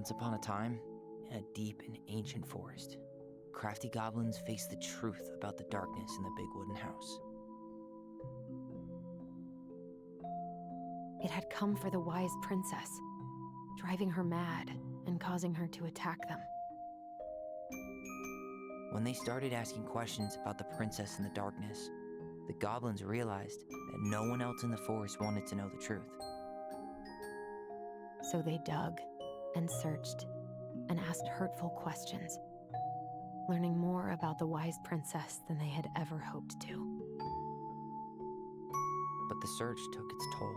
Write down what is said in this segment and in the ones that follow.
Once upon a time, in a deep and ancient forest, crafty goblins faced the truth about the darkness in the big wooden house. It had come for the wise princess, driving her mad and causing her to attack them. When they started asking questions about the princess in the darkness, the goblins realized that no one else in the forest wanted to know the truth. So they dug and searched and asked hurtful questions, learning more about the wise princess than they had ever hoped to. But the search took its toll.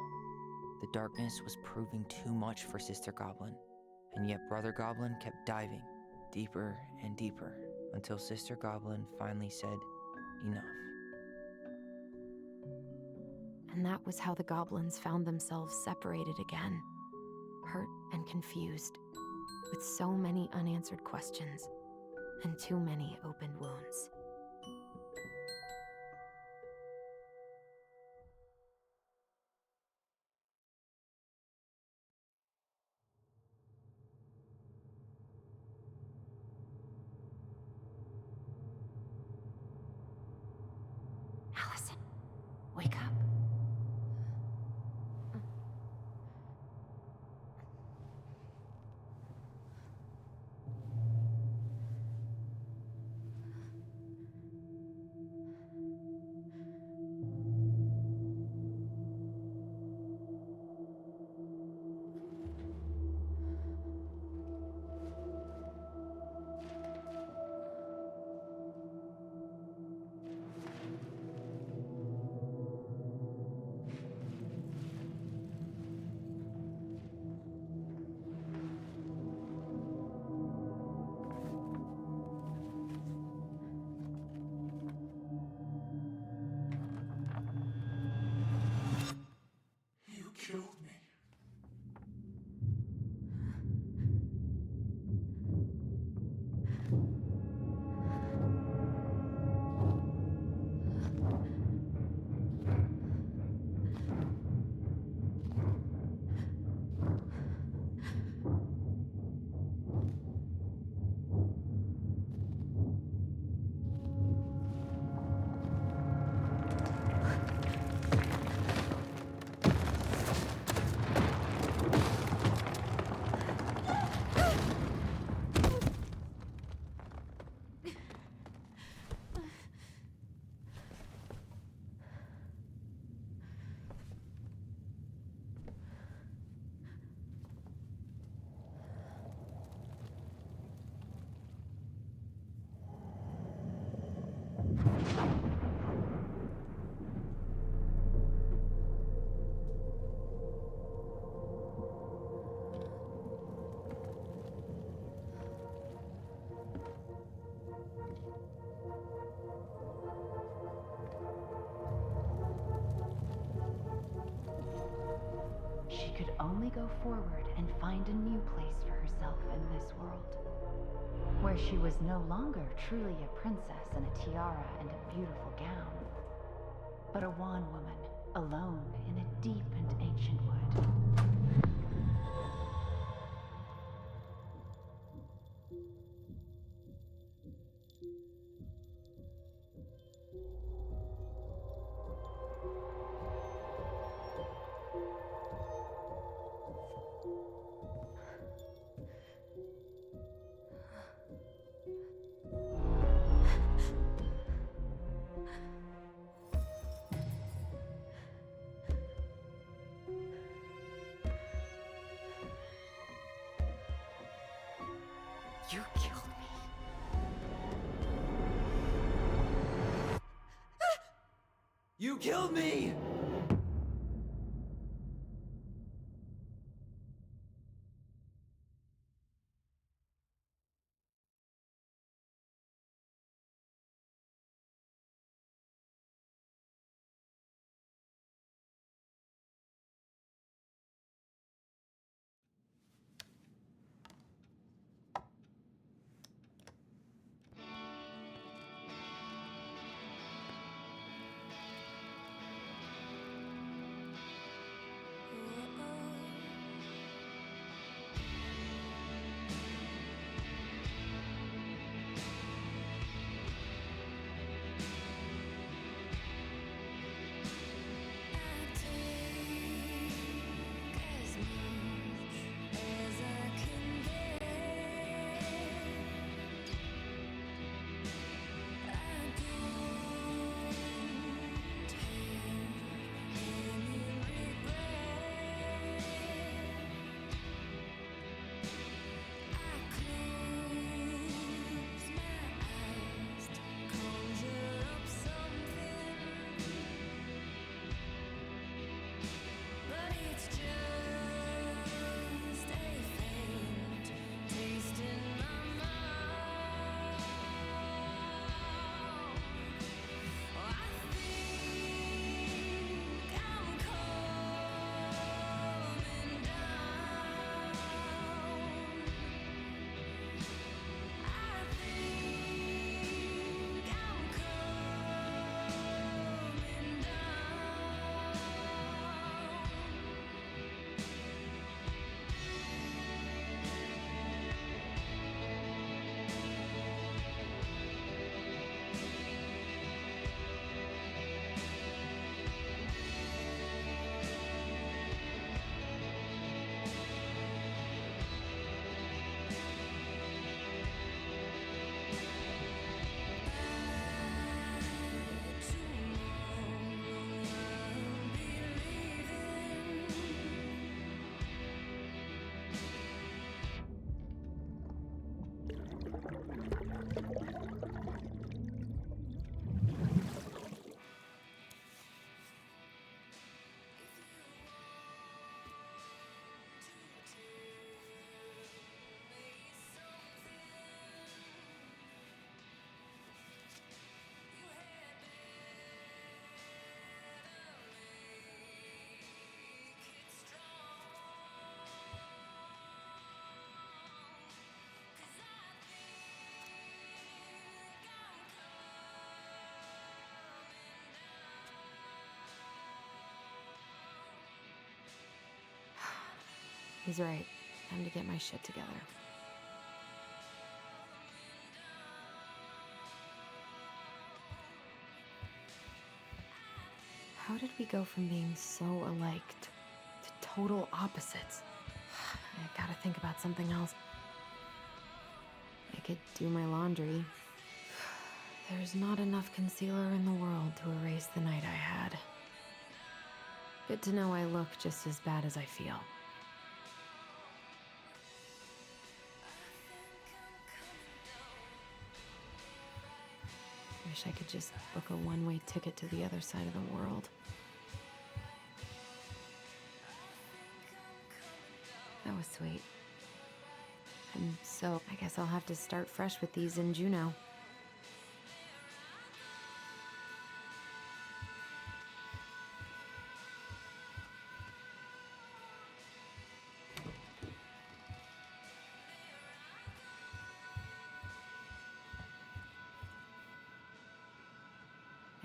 The darkness was proving too much for Sister Goblin, and yet Brother Goblin kept diving deeper and deeper until Sister Goblin finally said, "Enough." And that was how the goblins found themselves separated again, hurt and confused, with so many unanswered questions and too many open wounds. Allison, wake up. You killed me. She could only go forward and find a new place for herself in this world, where she was no longer truly a princess in a tiara and a beautiful gown, but a wan woman alone in a deep and ancient wood. You killed me. You killed me! He's right. Time to get my shit together. How did we go from being so alike to total opposites? I gotta think about something else. I could do my laundry. There's not enough concealer in the world to erase the night I had. Good to know I look just as bad as I feel. Wish I could just book a one-way ticket to the other side of the world. That was sweet. And so, I guess I'll have to start fresh with these in Juneau.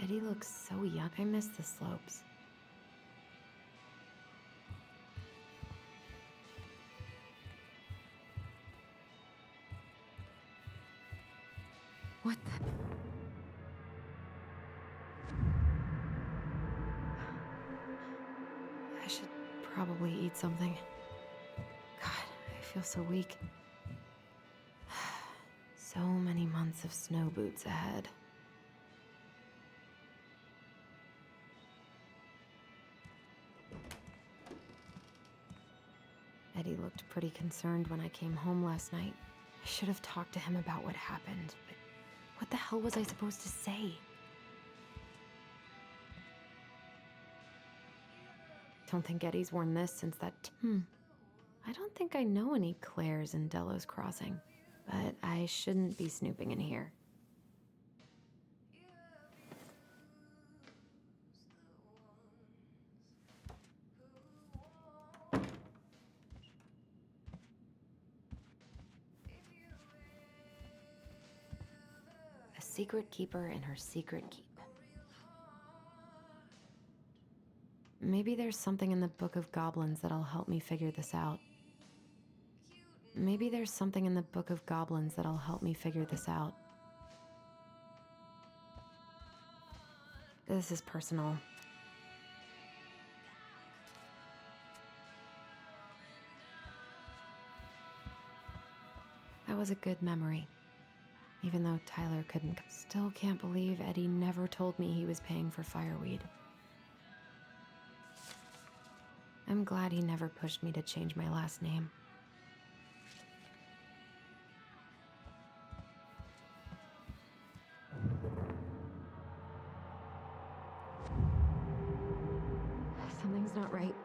Eddie looks so young. I miss the slopes. What the? I should probably eat something. God, I feel so weak. So many months of snow boots ahead. Eddie looked pretty concerned when I came home last night. I should have talked to him about what happened, but what the hell was I supposed to say? Don't think Eddie's worn this since that. I don't think I know any Claires in Delos Crossing, but I shouldn't be snooping in here. A secret keeper in her secret keep. Maybe there's something in the Book of Goblins that'll help me figure this out. Maybe there's something in the Book of Goblins that'll help me figure this out. This is personal. That was a good memory. Even though Tyler couldn't. Still can't believe Eddie never told me he was paying for fireweed. I'm glad he never pushed me to change my last name. Something's not right.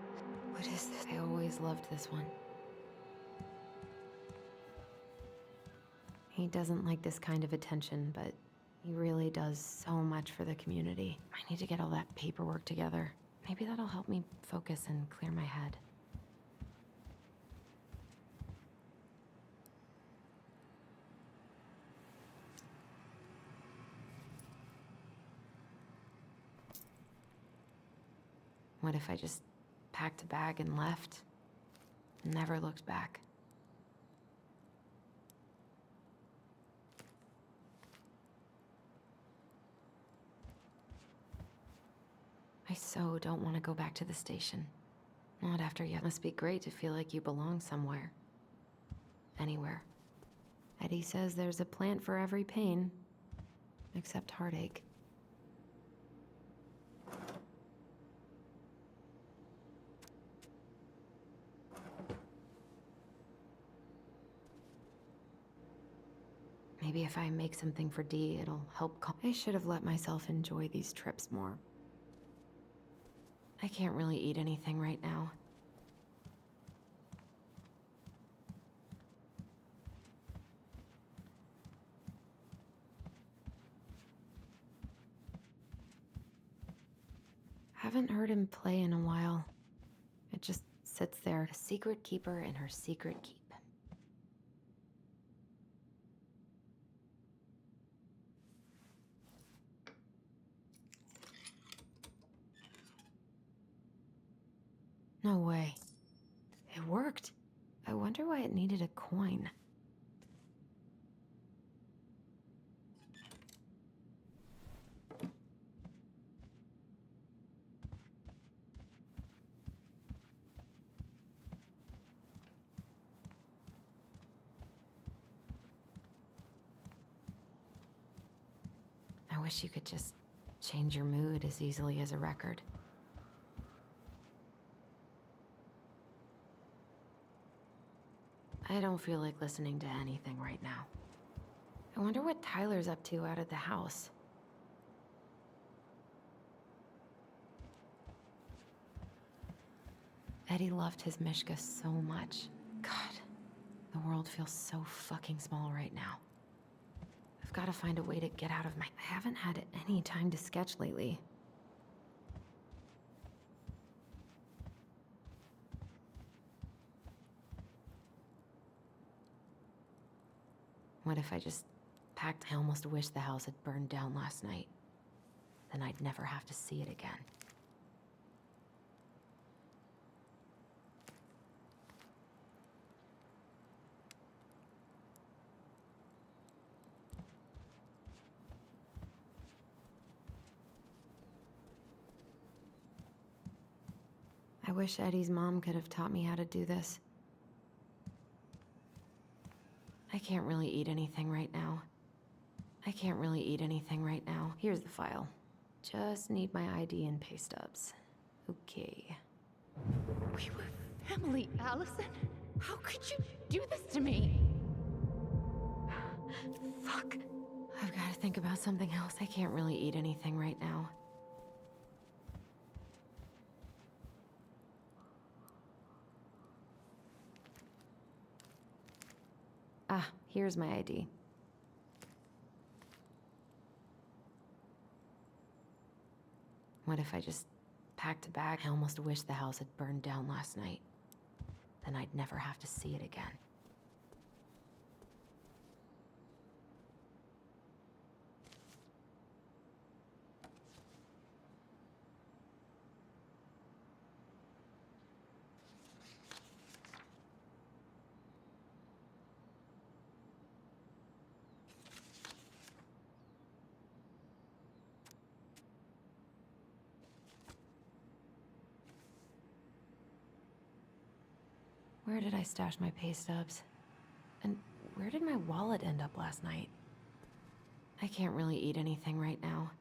What is this? I always loved this one. He doesn't like this kind of attention, but he really does so much for the community. I need to get all that paperwork together. Maybe that'll help me focus and clear my head. What if I just packed a bag and left? Never looked back. I so don't want to go back to the station. Not after yet. Must be great to feel like you belong somewhere. Anywhere. Eddie says there's a plant for every pain. Except heartache. Maybe if I make something for Dee, it'll help I should have let myself enjoy these trips more. I can't really eat anything right now. Haven't heard him play in a while. It just sits there, a secret keeper in her secret keep. No way. It worked. I wonder why it needed a coin. I wish you could just change your mood as easily as a record. I don't feel like listening to anything right now. I wonder what Tyler's up to out of the house. Eddie loved his Mishka so much. God, the world feels so fucking small right now. I've got to find a way to get out of my... I haven't had any time to sketch lately. What if I just packed... I almost wish the house had burned down last night. Then I'd never have to see it again. I wish Eddie's mom could have taught me how to do this. I can't really eat anything right now. Here's the file. Just need my ID and pay stubs. Okay. We were family, Allison? How could you do this to me? Fuck. I've got to think about something else. I can't really eat anything right now. Ah, here's my ID. What if I just packed a bag? I almost wish the house had burned down last night. Then I'd never have to see it again. Where did I stash my pay stubs? And where did my wallet end up last night? I can't really eat anything right now.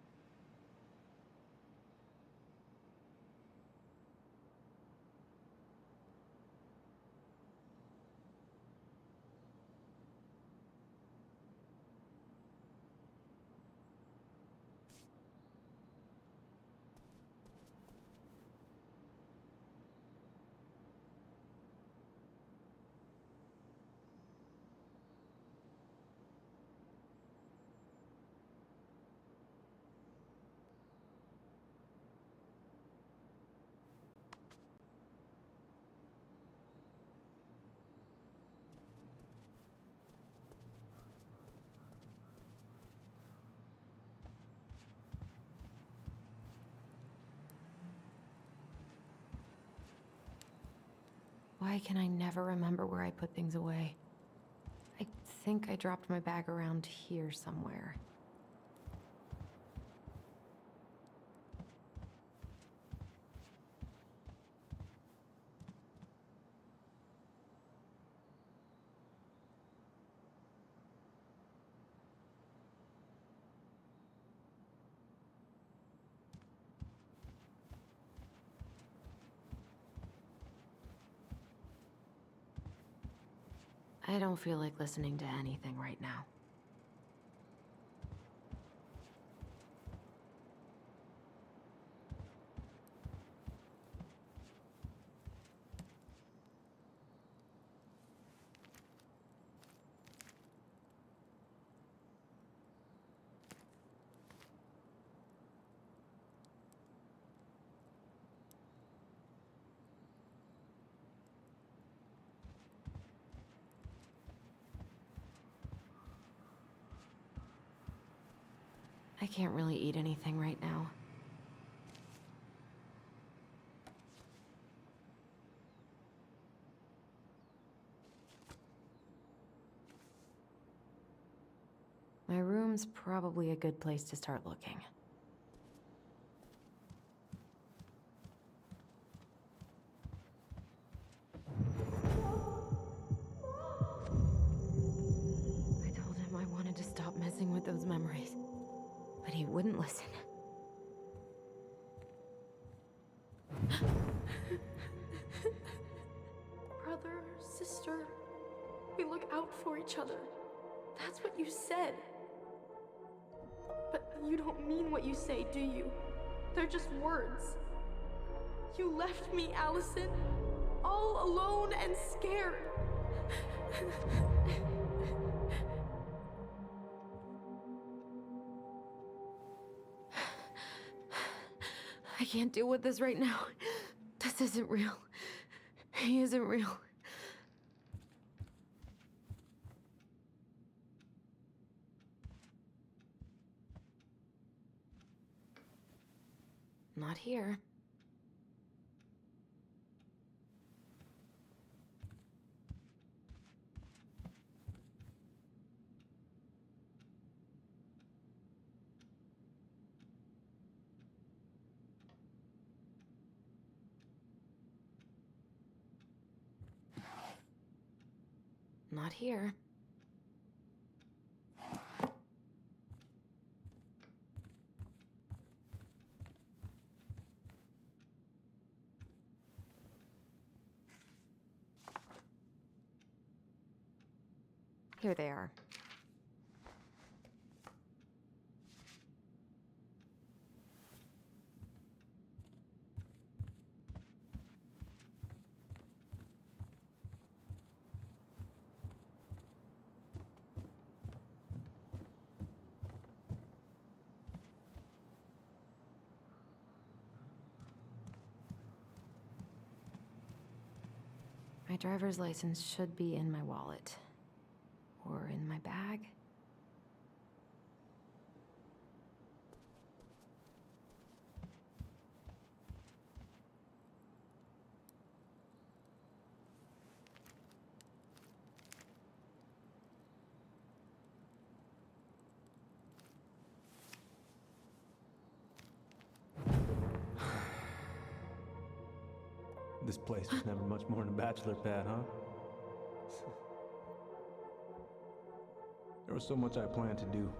Why can I never remember where I put things away? I think I dropped my bag around here somewhere. I don't feel like listening to anything right now. I can't really eat anything right now. museum's probably a good place to start looking. I told him I wanted to stop messing with those memories, but he wouldn't listen. Brother, sister, we look out for each other. That's what you said. But you don't mean what you say, do you? They're just words. You left me, Allison, all alone and scared. I can't deal with this right now. This isn't real. He isn't real. Not here. Not here. Here they are. My driver's license should be in my wallet. Or in my bag. This place was never much more than a bachelor pad, huh? There was so much I planned to do.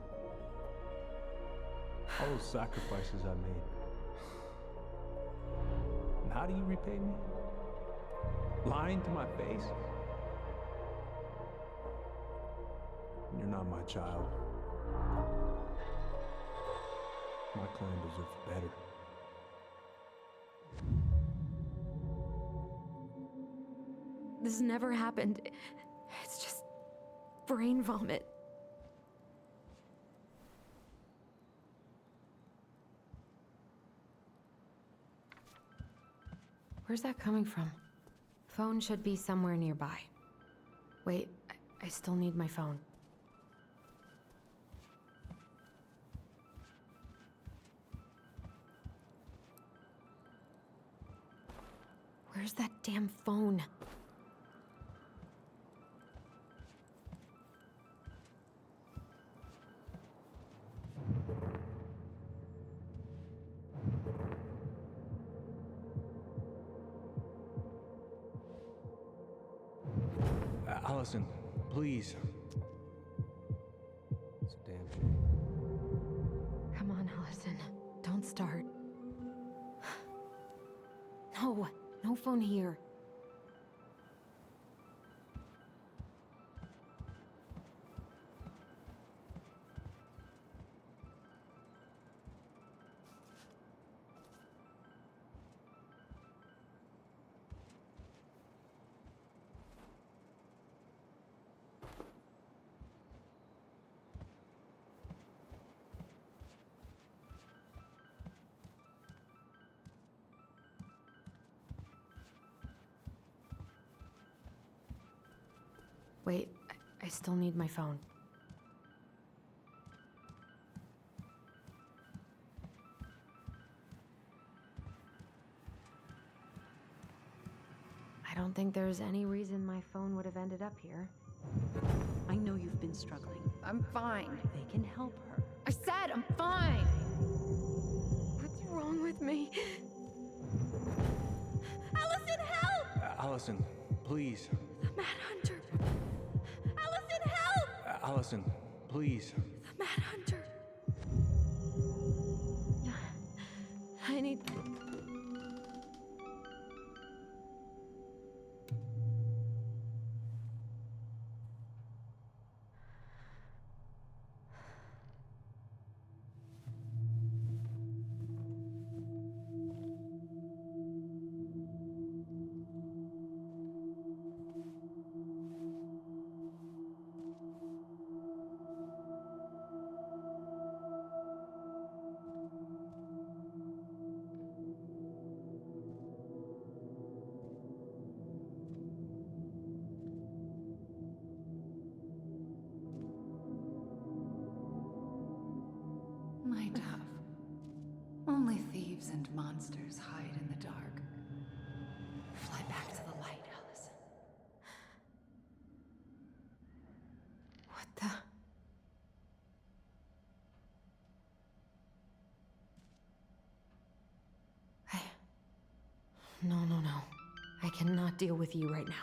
All those sacrifices I made. And how do you repay me? Lying to my face? You're not my child. My clan deserves better. This never happened. It's just brain vomit. Where's that coming from? Phone should be somewhere nearby. Wait, I still need my phone. Where's that damn phone? Allison, please. It's a damn shame. Come on, Allison. Don't start. No, no phone here. Wait, I still need my phone. I don't think there's any reason my phone would have ended up here. I know you're you've been struggling. I'm fine. They can help her. I said I'm fine! What's wrong with me? Allison, help! Allison, please. The Mad Hunter. Allison, help! Allison, please. The Mad Hunter. I need... My dove. Only thieves and monsters hide in the dark. Fly back to the light, Allison. What the... No, no, no. I cannot deal with you right now.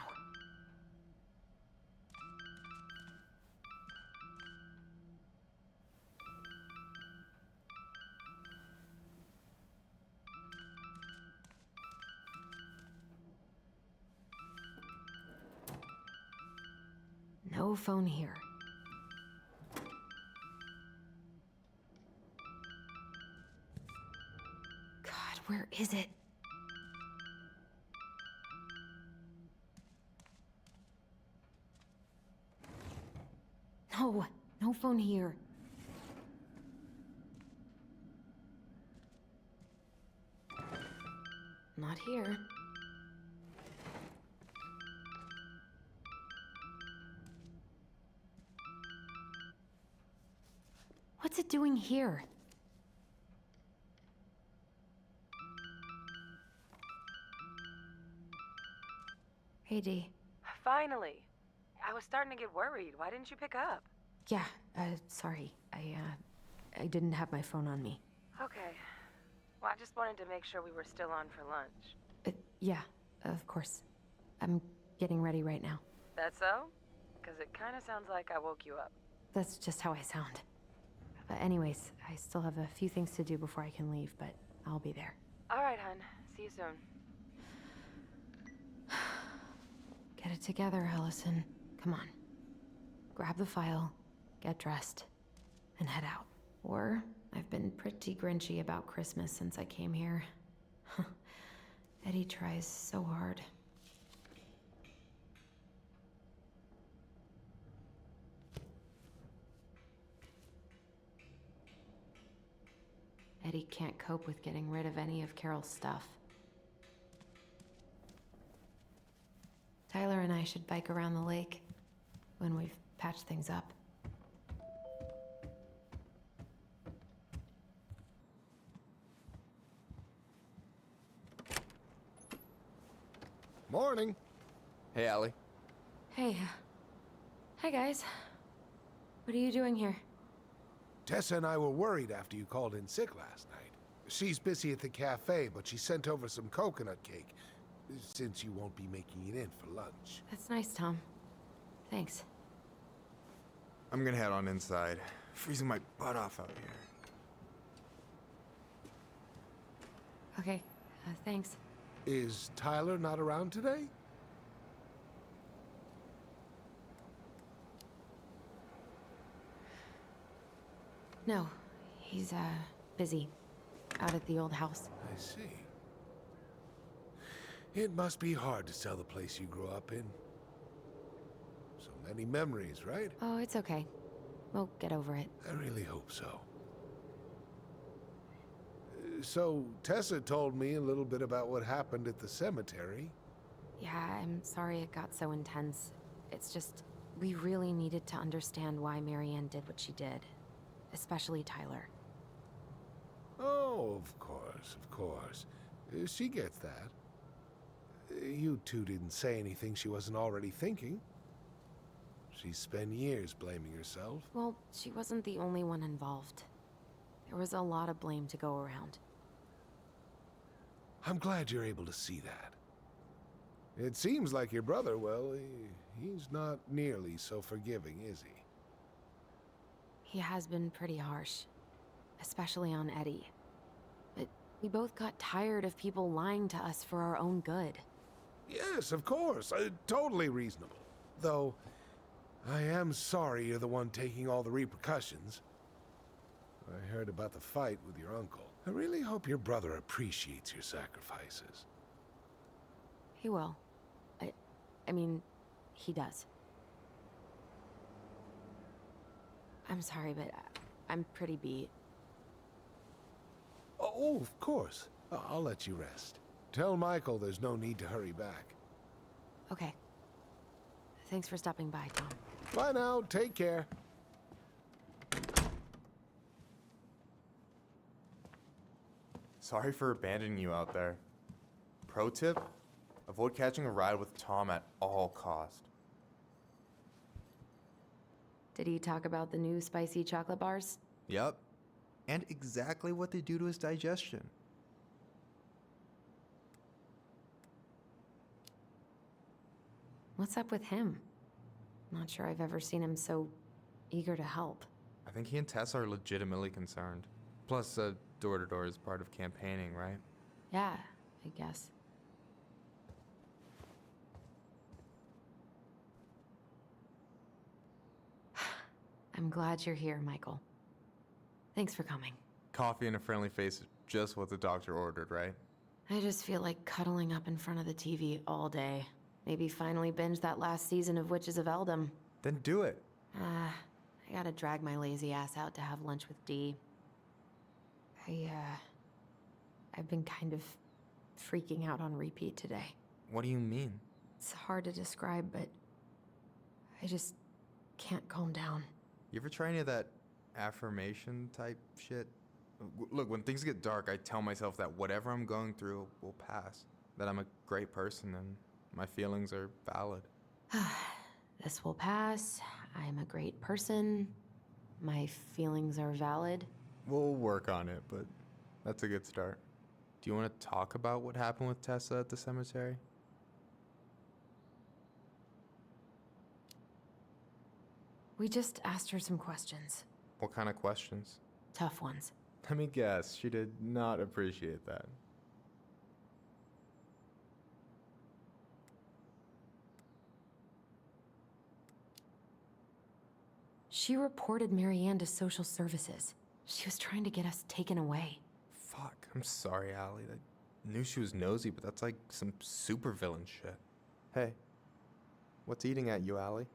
No phone here. God, where is it? No, no phone here. Not here. What's it doing here? Hey, Dee. Finally. I was starting to get worried. Why didn't you pick up? Yeah, sorry. I didn't have my phone on me. Okay. Well, I just wanted to make sure we were still on for lunch. Yeah, of course. I'm getting ready right now. That so? Because it kind of sounds like I woke you up. That's just how I sound. But anyways, I still have a few things to do before I can leave, but I'll be there. All right, hun. See you soon. Get it together, Allison. Come on. Grab the file, get dressed, and head out. Or, I've been pretty grinchy about Christmas since I came here. Eddie tries so hard. Eddie can't cope with getting rid of any of Carol's stuff. Tyler and I should bike around the lake when we've patched things up. Morning. Hey, Allie. Hey. Hi, guys. What are you doing here? Tessa and I were worried after you called in sick last night. She's busy at the cafe, but she sent over some coconut cake, since you won't be making it in for lunch. That's nice, Tom. Thanks. I'm gonna head on inside. Freezing my butt off out here. Okay, thanks. Is Tyler not around today? No, he's, busy. Out at the old house. I see. It must be hard to sell the place you grew up in. So many memories, right? Oh, it's okay. We'll get over it. I really hope so. So, Tessa told me a little bit about what happened at the cemetery. Yeah, I'm sorry it got so intense. It's just, we really needed to understand why Marianne did what she did. Especially Tyler. Oh, of course, of course. She gets that. You two didn't say anything she wasn't already thinking. She spent years blaming herself. Well, she wasn't the only one involved. There was a lot of blame to go around. I'm glad you're able to see that. It seems like your brother, well, he's not nearly so forgiving, is he? He has been pretty harsh, especially on Eddie. But we both got tired of people lying to us for our own good. Yes, of course. Totally reasonable. Though, I am sorry you're the one taking all the repercussions. I heard about the fight with your uncle. I really hope your brother appreciates your sacrifices. He will. I mean, he does. I'm sorry, but I'm pretty beat. Oh, of course. I'll let you rest. Tell Michael there's no need to hurry back. Okay. Thanks for stopping by, Tom. Bye now. Take care. Sorry for abandoning you out there. Pro tip? Avoid catching a ride with Tom at all cost. Did he talk about the new spicy chocolate bars? Yep. And exactly what they do to his digestion. What's up with him? Not sure I've ever seen him so eager to help. I think he and Tess are legitimately concerned. Plus, door-to-door is part of campaigning, right? Yeah, I guess. I'm glad you're here, Michael. Thanks for coming. Coffee and a friendly face is just what the doctor ordered, right? I just feel like cuddling up in front of the TV all day. Maybe finally binge that last season of Witches of Eldom. Then do it. I gotta drag my lazy ass out to have lunch with Dee. I've been kind of freaking out on repeat today. What do you mean? It's hard to describe, but I just can't calm down. You ever try any of that affirmation type shit? Look, when things get dark, I tell myself that whatever I'm going through will pass. That I'm a great person and my feelings are valid. This will pass. I'm a great person. My feelings are valid. We'll work on it, but that's a good start. Do you want to talk about what happened with Tessa at the cemetery? We just asked her some questions. What kind of questions? Tough ones. Let me guess, she did not appreciate that. She reported Marianne to social services. She was trying to get us taken away. Fuck, I'm sorry, Allie. I knew she was nosy, but that's like some supervillain shit. Hey, what's eating at you, Allie?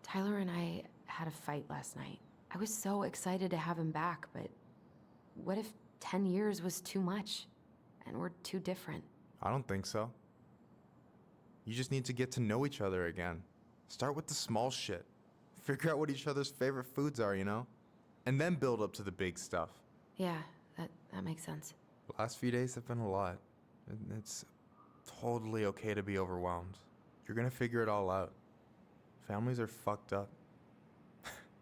Tyler and I had a fight last night. I was so excited to have him back, but what if 10 years was too much and we're too different? I don't think so. You just need to get to know each other again. Start with the small shit. Figure out what each other's favorite foods are, you know? And then build up to the big stuff. Yeah, that makes sense. The last few days have been a lot. It's totally okay to be overwhelmed. You're gonna figure it all out. Families are fucked up.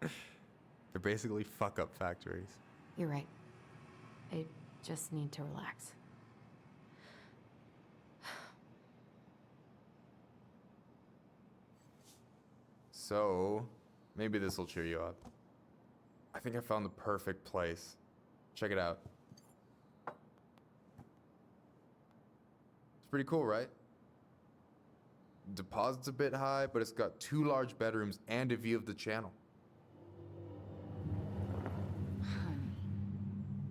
They're basically fuck-up factories. You're right. I just need to relax. So, maybe this will cheer you up. I think I found the perfect place. Check it out. It's pretty cool, right? Deposit's a bit high, but it's got 2 large bedrooms and a view of the channel. Honey,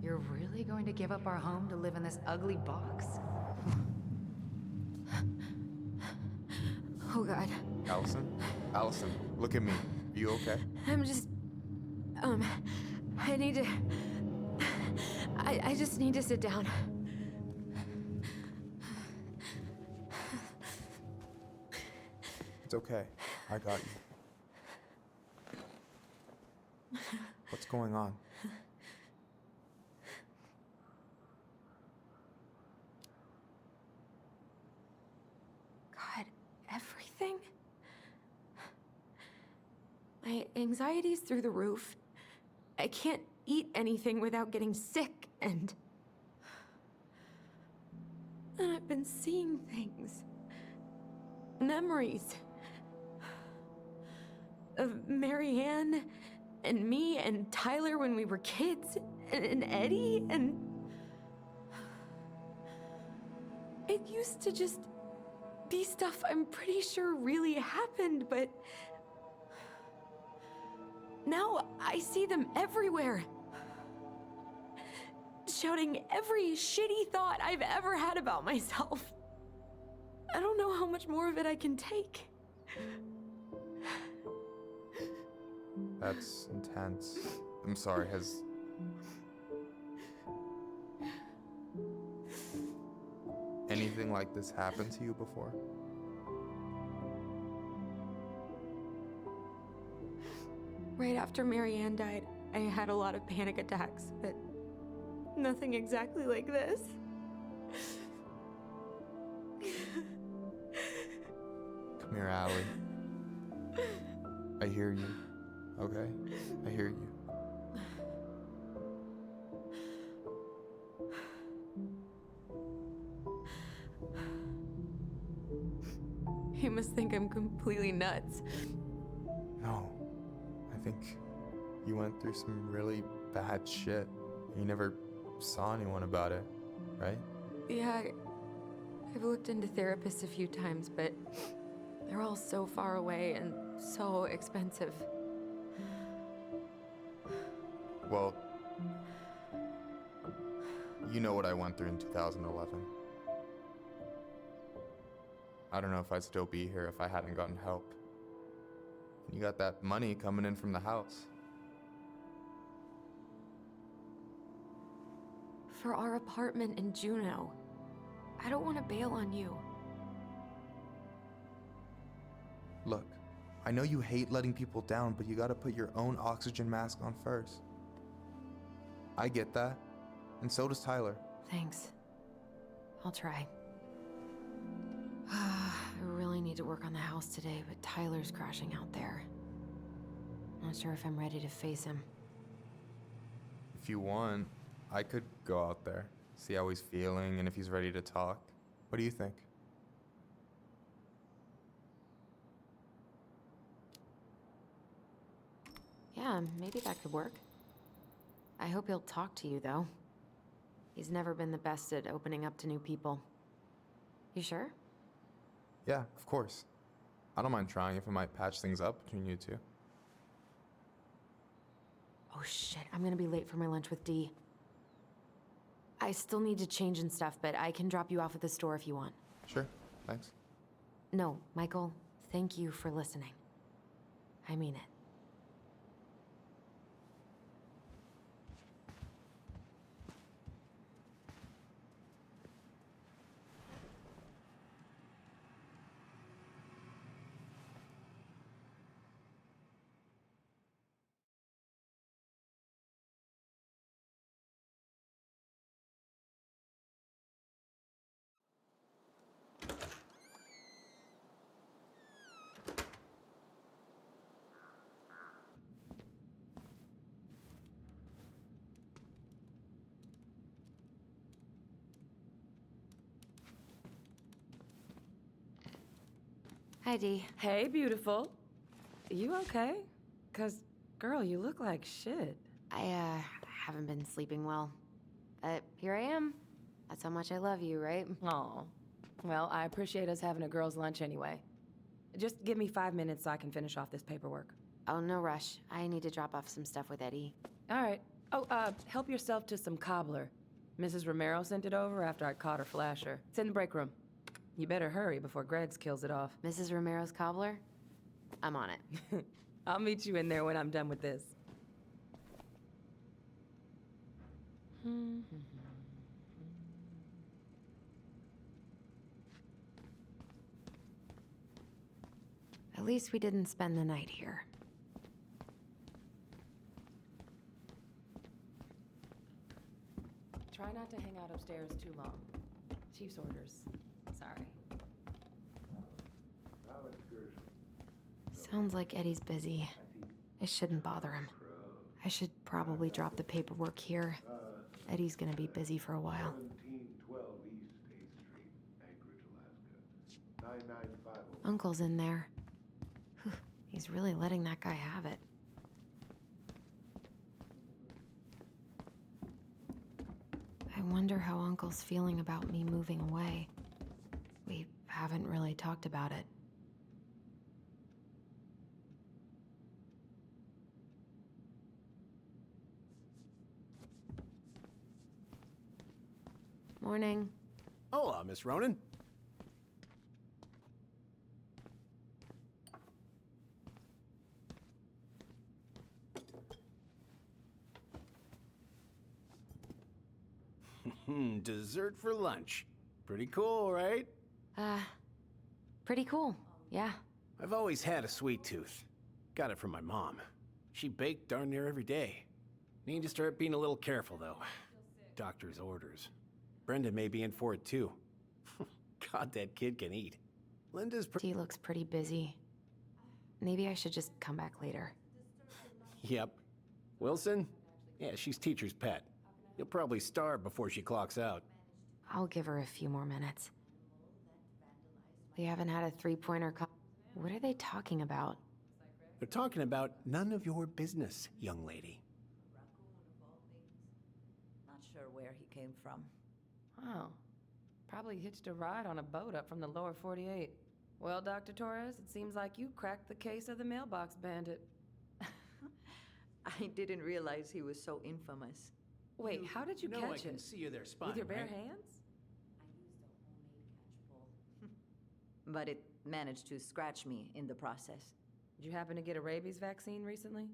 you're really going to give up our home to live in this ugly box? Oh God. Allison, look at me. You okay? I'm just... I need to... I just need to sit down. It's okay. I got you. What's going on? God, everything. My anxiety's through the roof. I can't eat anything without getting sick, and I've been seeing things. Memories. Of Marianne, and me, and Tyler when we were kids, and Eddie, and... It used to just be stuff I'm pretty sure really happened, but... Now I see them everywhere. Shouting every shitty thought I've ever had about myself. I don't know how much more of it I can take. That's intense. I'm sorry, has... anything like this happened to you before? Right after Marianne died, I had a lot of panic attacks, but nothing exactly like this. Come here, Allie. I hear you, okay? I hear you. You must think I'm completely nuts. No. I think you went through some really bad shit. You never saw anyone about it, right? Yeah, I've looked into therapists a few times, but they're all so far away and so expensive. Well, you know what I went through in 2011. I don't know if I'd still be here if I hadn't gotten help. You got that money coming in from the house. For our apartment in Juneau. I don't want to bail on you. Look, I know you hate letting people down, but you gotta put your own oxygen mask on first. I get that, and so does Tyler. Thanks. I'll try. I really need to work on the house today, but Tyler's crashing out there. Not sure if I'm ready to face him. If you want, I could go out there, see how he's feeling, and if he's ready to talk. What do you think? Yeah, maybe that could work. I hope he'll talk to you, though. He's never been the best at opening up to new people. You sure? Yeah, of course. I don't mind trying if it might patch things up between you two. Oh shit, I'm gonna be late for my lunch with Dee. I still need to change and stuff, but I can drop you off at the store if you want. Sure, thanks. No, Michael, thank you for listening. I mean it. Hi, Dee. Hey, beautiful. You okay? 'Cause, girl, you look like shit. I haven't been sleeping well. But here I am. That's how much I love you, right? Aw. Well, I appreciate us having a girls' lunch anyway. Just give me 5 minutes so I can finish off this paperwork. Oh, no rush. I need to drop off some stuff with Eddie. All right. Oh, help yourself to some cobbler. Mrs. Romero sent it over after I caught her flasher. It's in the break room. You better hurry before Greggs kills it off. Mrs. Romero's cobbler? I'm on it. I'll meet you in there when I'm done with this. At least we didn't spend the night here. Try not to hang out upstairs too long. Chief's orders. Sorry. Sounds like Eddie's busy. I shouldn't bother him. I should probably drop the paperwork here. Eddie's gonna be busy for a while. 1712 East 8th Street, Anchorage, Alaska. 995. Uncle's in there. Whew, he's really letting that guy have it. I wonder how Uncle's feeling about me moving away. We haven't really talked about it. Morning. Hola, Miss Ronan. Dessert for lunch. Pretty cool, right? Pretty cool, yeah. I've always had a sweet tooth. Got it from my mom. She baked darn near every day. Need to start being a little careful, though. Doctor's orders. Brenda may be in for it, too. God, that kid can eat. Linda's He looks pretty busy. Maybe I should just come back later. Yep. Wilson? Yeah, she's teacher's pet. You'll probably starve before she clocks out. I'll give her a few more minutes. We haven't had a three-pointer What are they talking about? They're talking about none of your business, young lady. Not sure where he came from. Oh. Probably hitched a ride on a boat up from the lower 48. Well, Dr. Torres, it seems like you cracked the case of the mailbox bandit. I didn't realize he was so infamous. Wait, how did you catch I it? can see you there spying, With your bare right? hands? I used a homemade catch pole. But it managed to scratch me in the process. Did you happen to get a rabies vaccine recently?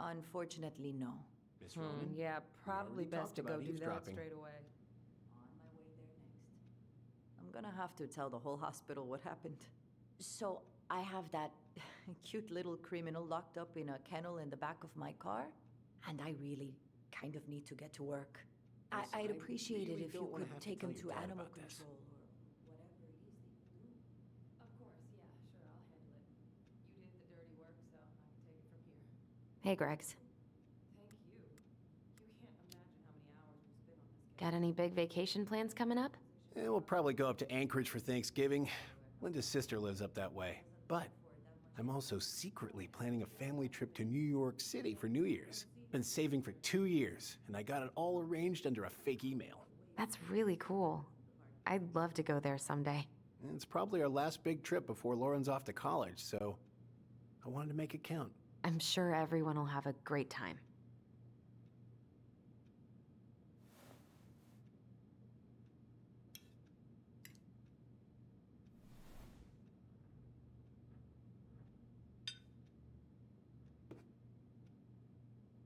Unfortunately, no. Miss Ronan? Yeah, probably already best talked to go about do that eavesdropping. straight away. On my way there next. I'm gonna have to tell the whole hospital what happened. So, I have that cute little criminal locked up in a kennel in the back of my car, and I really kind of need to get to work. Listen, I'd I appreciate really it if don't you wanna could have to take tell him your to dad animal about this. control or whatever it is that you do. Of course, yeah, sure, I'll handle it. You did the dirty work, so I can take it from here. Hey, Gregs. Thank you. You can't imagine how many hours we've spent on this case. Got any big vacation plans coming up? We'll probably go up to Anchorage for Thanksgiving. Linda's sister lives up that way. But I'm also secretly planning a family trip to New York City for New Year's. Been saving for 2 years, and I got it all arranged under a fake email. That's really cool. I'd love to go there someday. And it's probably our last big trip before Lauren's off to college, so I wanted to make it count. I'm sure everyone will have a great time.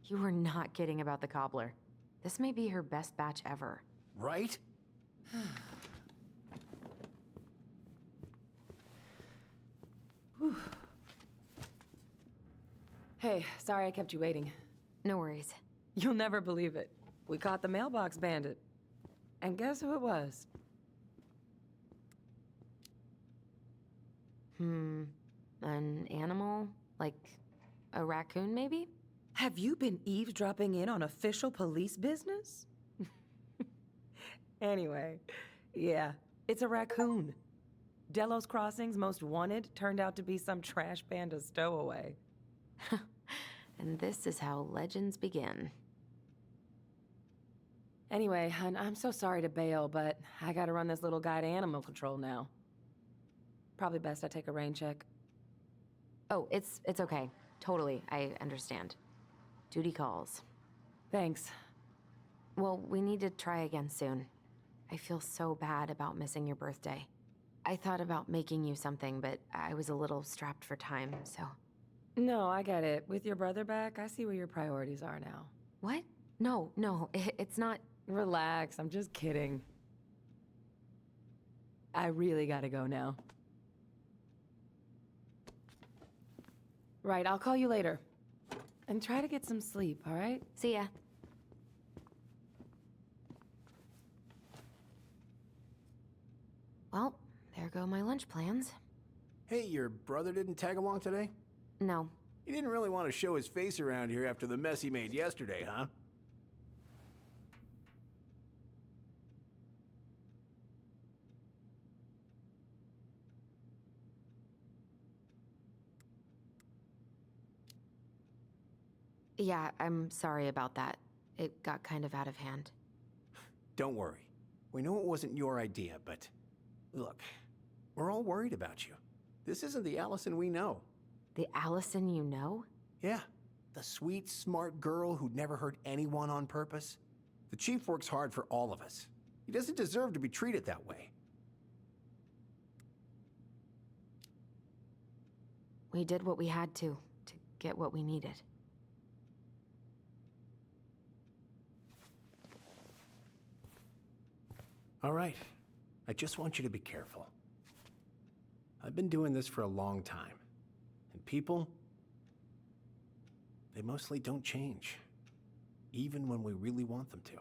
You were not kidding about the cobbler. This may be her best batch ever. Right? Hey, sorry I kept you waiting. No worries. You'll never believe it. We caught the mailbox bandit. And guess who it was? An animal? Like a raccoon, maybe? Have you been eavesdropping in on official police business? Anyway, yeah, it's a raccoon. Delos Crossing's most wanted turned out to be some trash panda stowaway. And this is how legends begin. Anyway, hun, I'm so sorry to bail, but I gotta run this little guy to animal control now. Probably best I take a rain check. Oh, it's okay. Totally, I understand. Duty calls. Thanks. Well, we need to try again soon. I feel so bad about missing your birthday. I thought about making you something, but I was a little strapped for time, so... No, I get it. With your brother back, I see where your priorities are now. What? No, it's not... Relax, I'm just kidding. I really gotta go now. Right, I'll call you later. And try to get some sleep, all right? See ya. Well, there go my lunch plans. Hey, your brother didn't tag along today? No. He didn't really want to show his face around here after the mess he made yesterday, huh? Yeah, I'm sorry about that. It got kind of out of hand. Don't worry. We know it wasn't your idea, but look, we're all worried about you. This isn't the Allison we know. The Allison you know? Yeah, the sweet, smart girl who'd never hurt anyone on purpose. The Chief works hard for all of us. He doesn't deserve to be treated that way. We did what we had to get what we needed. All right. I just want you to be careful. I've been doing this for a long time. And people, they mostly don't change. Even when we really want them to.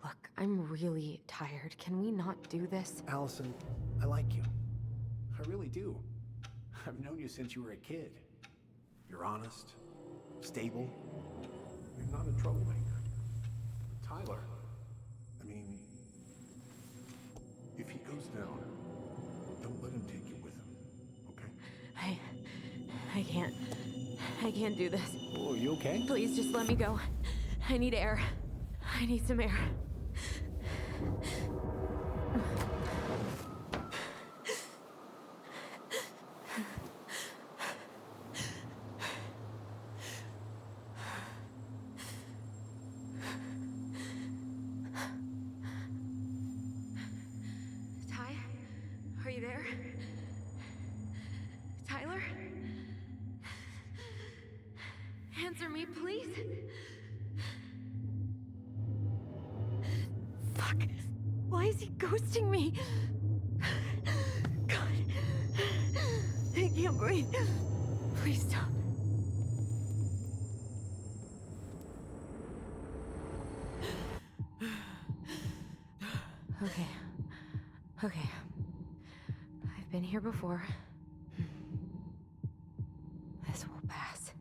Look, I'm really tired. Can we not do this? Allison, I like you. I really do. I've known you since you were a kid. You're honest, stable. You're not a troublemaker. Tyler, I mean, if he goes down, don't let him take you with him, okay? I can't do this. Oh, are you okay? Please just let me go. I need air. I need some air. Ty? Are you there? Tyler? Answer me, please. Fuck. Why is he ghosting me? God. I can't breathe. Please stop. Okay. Okay. I've been here before. This will pass.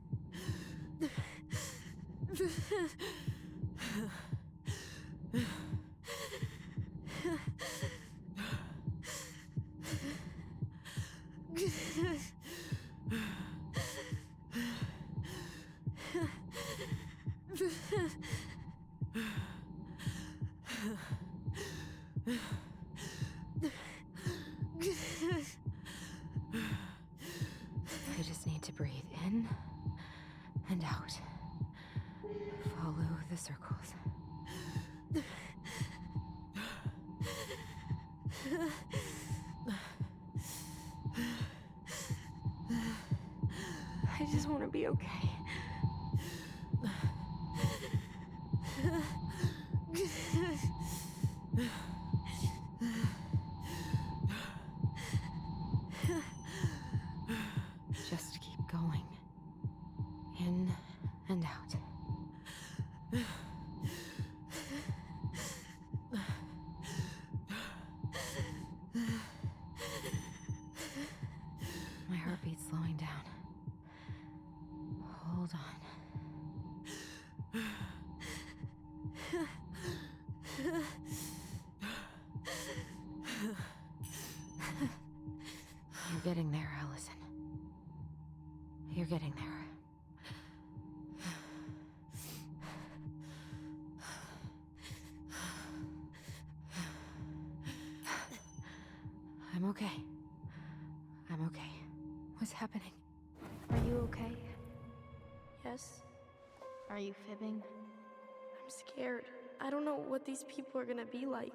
I just need to breathe in and out. Follow the circles. I just want to be okay. Just keep going. In and out. My heartbeat's slowing down. Hold on. You're getting there, Allison. You're getting there. I'm okay. I'm okay. What's happening? Are you okay? Yes? Are you fibbing? I'm scared. I don't know what these people are gonna be like.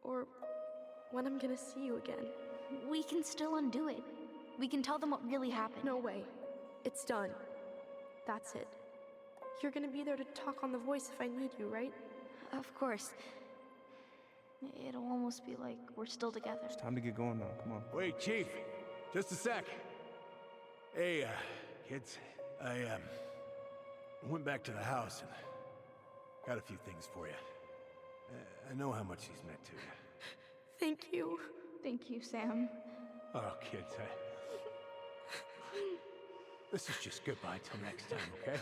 Or when I'm gonna see you again. We can still undo it. We can tell them what really happened. No way. It's done. That's it. You're gonna be there to talk on the voice if I need you, right? Of course. It'll almost be like we're still together. It's time to get going now. Come on. Wait, Chief. Just a sec. Hey, kids. I went back to the house and got a few things for you. I know how much these meant to you. Thank you. Thank you, Sam. Oh, kids, This is just goodbye till next time, okay?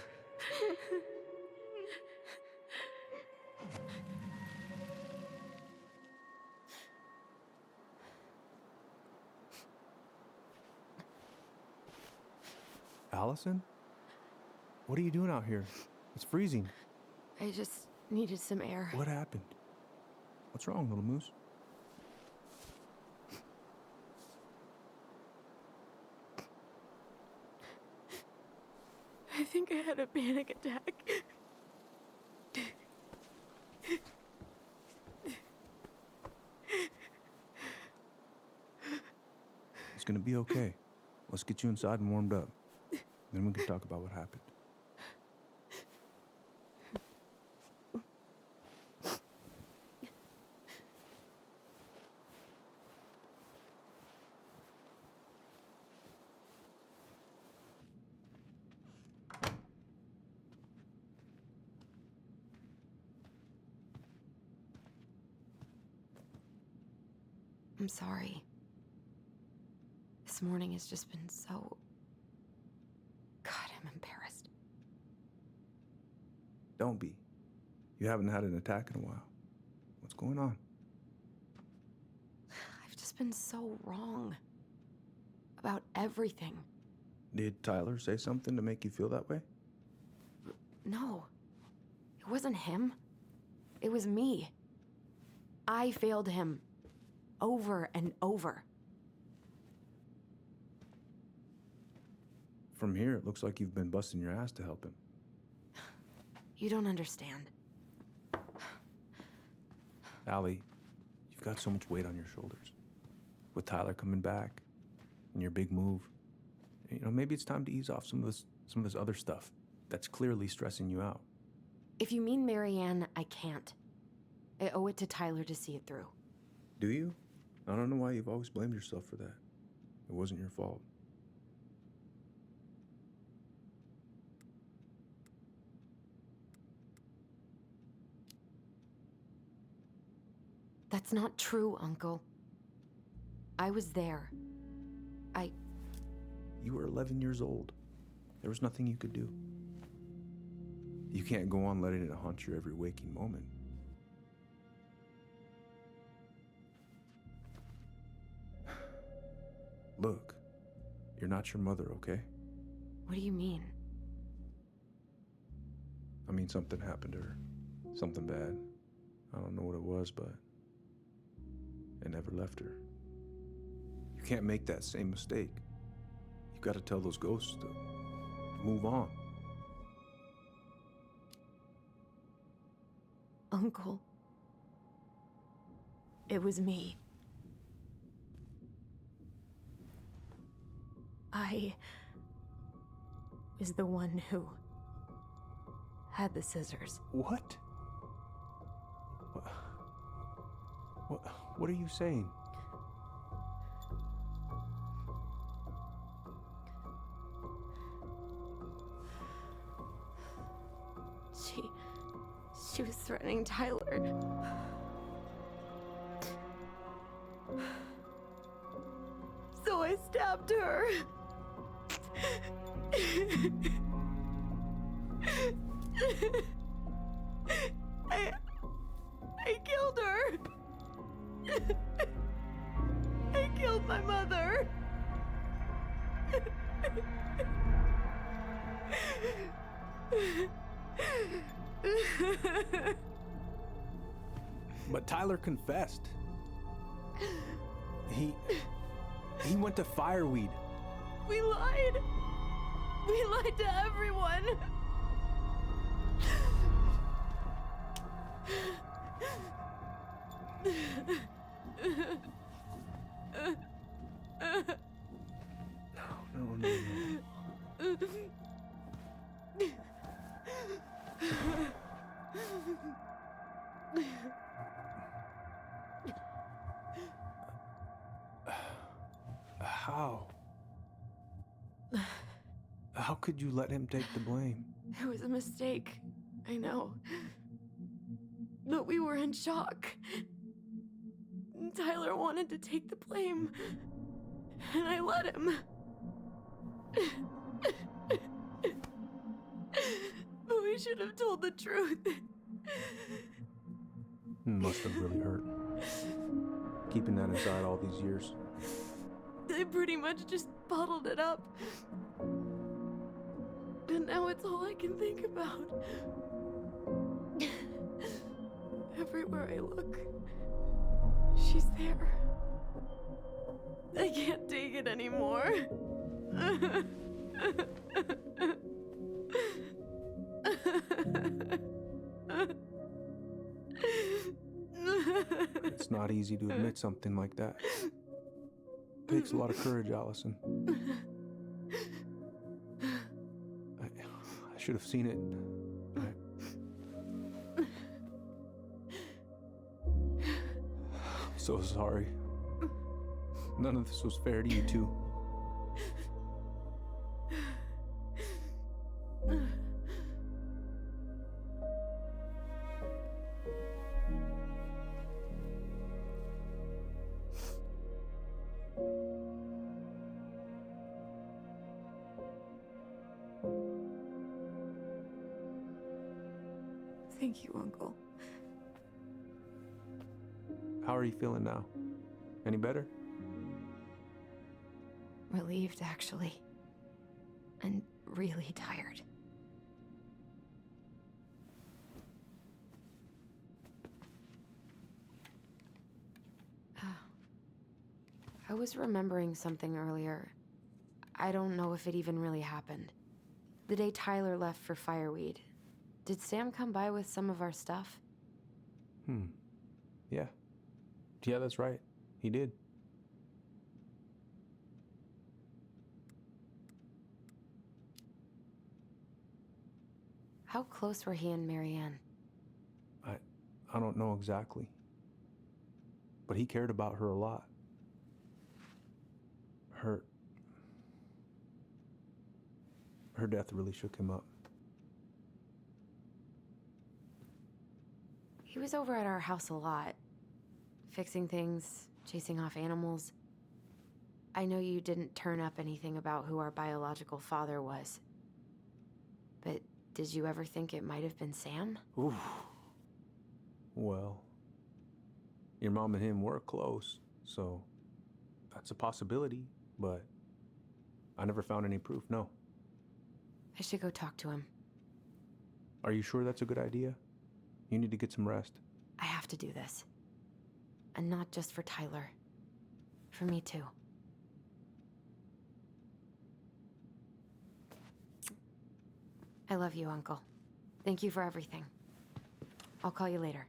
Allison? What are you doing out here? It's freezing. I just needed some air. What happened? What's wrong, little moose? I think I had a panic attack. It's gonna be okay. Let's get you inside and warmed up. Then we can talk about what happened. I'm sorry. This morning has just been so... God, I'm embarrassed. Don't be. You haven't had an attack in a while. What's going on? I've just been so wrong. About everything. Did Tyler say something to make you feel that way? No. It wasn't him. It was me. I failed him. Over and over. From here, it looks like you've been busting your ass to help him. You don't understand. Allie, you've got so much weight on your shoulders. With Tyler coming back, and your big move, you know, maybe it's time to ease off some of this other stuff that's clearly stressing you out. If you mean Marianne, I can't. I owe it to Tyler to see it through. Do you? I don't know why you've always blamed yourself for that. It wasn't your fault. That's not true, Uncle. I was there. You were 11 years old. There was nothing you could do. You can't go on letting it haunt your every waking moment. Look, you're not your mother, okay? What do you mean? I mean, something happened to her. Something bad. I don't know what it was, but it never left her. You can't make that same mistake. You've got to tell those ghosts to move on. Uncle. It was me. I was the one who had the scissors. What? What are you saying? She was threatening Tyler. So I stabbed her. I killed her. I killed my mother. But Tyler confessed. He went to Fireweed. We lied. We lied to everyone. No. How could you let him take the blame? It was a mistake. I know. But we were in shock. Tyler wanted to take the blame. And I let him. should have told the truth. Must have really hurt. Keeping that inside all these years. I pretty much just bottled it up. And now it's all I can think about. Everywhere I look, she's there. I can't take it anymore. It's not easy to admit something like that. Takes a lot of courage, Allison. I should have seen it. I'm so sorry. None of this was fair to you two. Thank you, Uncle. How are you feeling now? Any better? Relieved, actually. And really tired. I was remembering something earlier. I don't know if it even really happened. The day Tyler left for Fireweed, did Sam come by with some of our stuff? Yeah. Yeah, that's right. He did. How close were he and Marianne? I don't know exactly. But he cared about her a lot. Her death really shook him up. He was over at our house a lot. Fixing things, chasing off animals. I know you didn't turn up anything about who our biological father was. But did you ever think it might have been Sam? Ooh. Well, your mom and him were close, so that's a possibility, but I never found any proof, no. I should go talk to him. Are you sure that's a good idea? You need to get some rest. I have to do this. And not just for Tyler. For me too. I love you, Uncle. Thank you for everything. I'll call you later.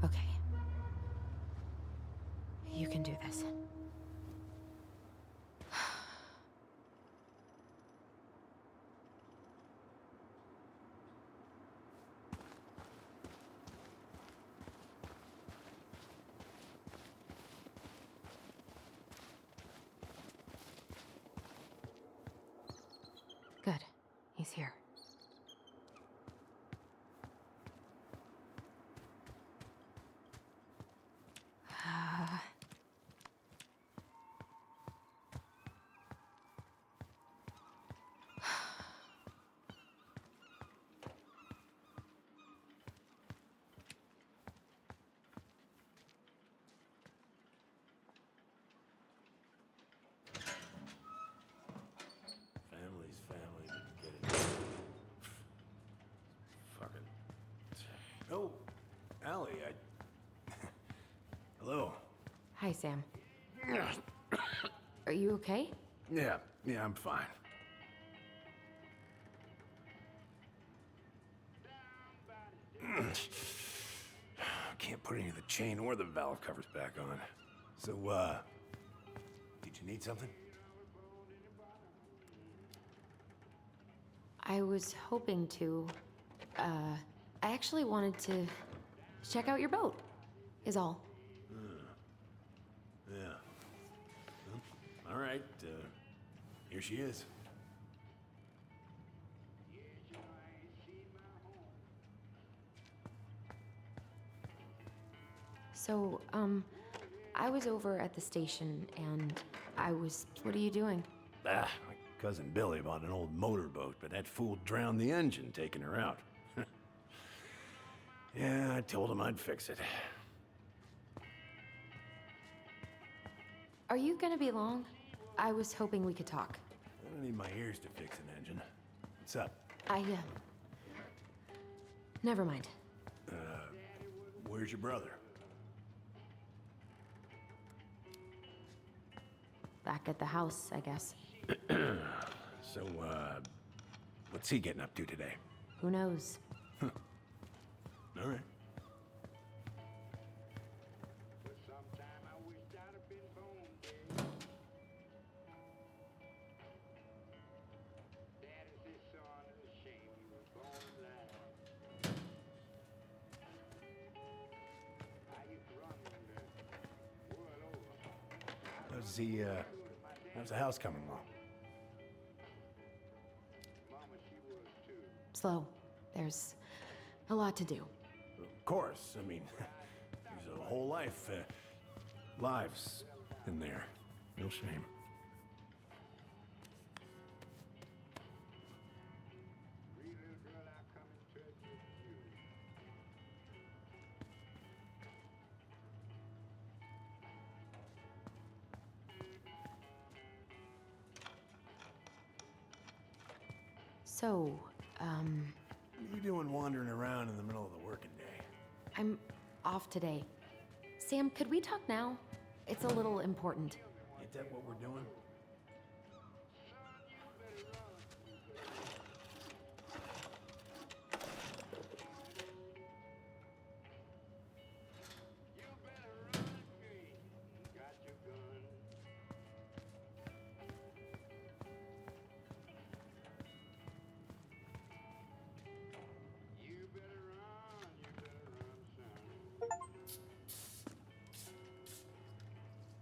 Okay. You can do this. Good. He's here. Family's family. Get it. Fucking. Oh, Allie, Hello. Hi, Sam. Are you okay? Yeah, I'm fine. Can't put any of the chain or the valve covers back on. So, did you need something? I was hoping to. I actually wanted to check out your boat, is all. Yeah. Well, all right, here she is. So, I was over at the station and what are you doing? Ah, my cousin Billy bought an old motorboat, but that fool drowned the engine taking her out. Yeah, I told him I'd fix it. Are you gonna be long? I was hoping we could talk. I don't need my ears to fix an engine. What's up? Never mind. Where's your brother? Back at the house, I guess. So, what's he getting up to today? Who knows? All right. How's the house coming along? Slow. There's a lot to do. Of course. I mean, there's a whole lives in there. No shame. So, What are you doing wandering around in the middle of the working day? I'm off today. Sam, could we talk now? It's a little important. Ain't that what we're doing?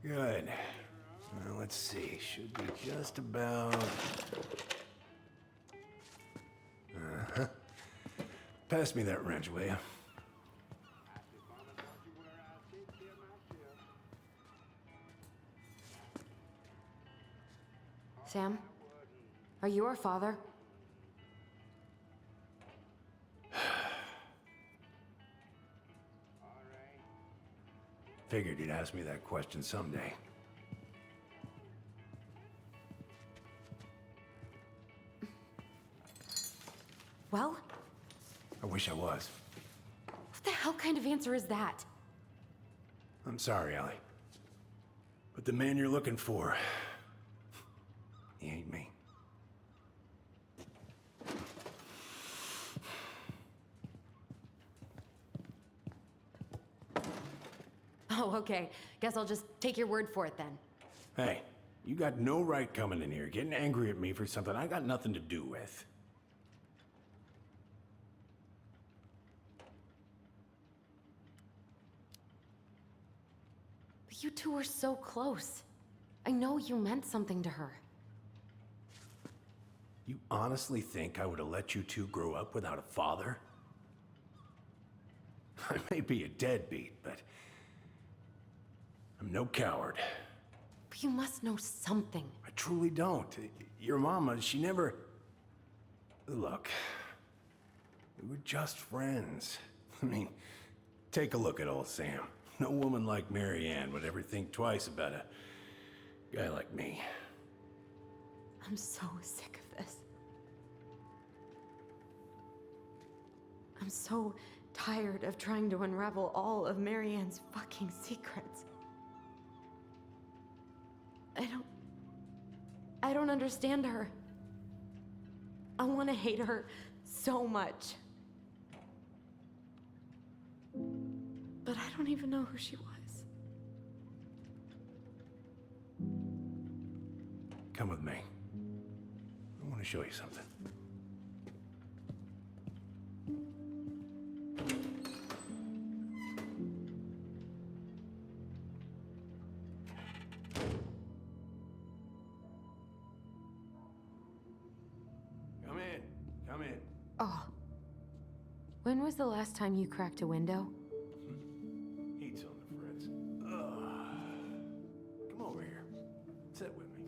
Good. Well, let's see. Should be just about... Uh-huh. Pass me that wrench, will you? Sam? Are you our father? Figured you'd ask me that question someday. Well? I wish I was. What the hell kind of answer is that? I'm sorry, Ellie. But the man you're looking for, he ain't me. Oh, okay. Guess I'll just take your word for it then. Hey, you got no right coming in here getting angry at me for something I got nothing to do with. But you two were so close. I know you meant something to her. You honestly think I would have let you two grow up without a father? I may be a deadbeat, but I'm no coward. But you must know something. I truly don't. Your mama, she never... Look, we were just friends. I mean, take a look at old Sam. No woman like Mary Ann would ever think twice about a guy like me. I'm so sick of this. I'm so tired of trying to unravel all of Mary Ann's fucking secrets. I don't understand her. I want to hate her so much. But I don't even know who she was. Come with me. I want to show you something. When was the last time you cracked a window? Heat's on the fritz. Come over here. Sit with me.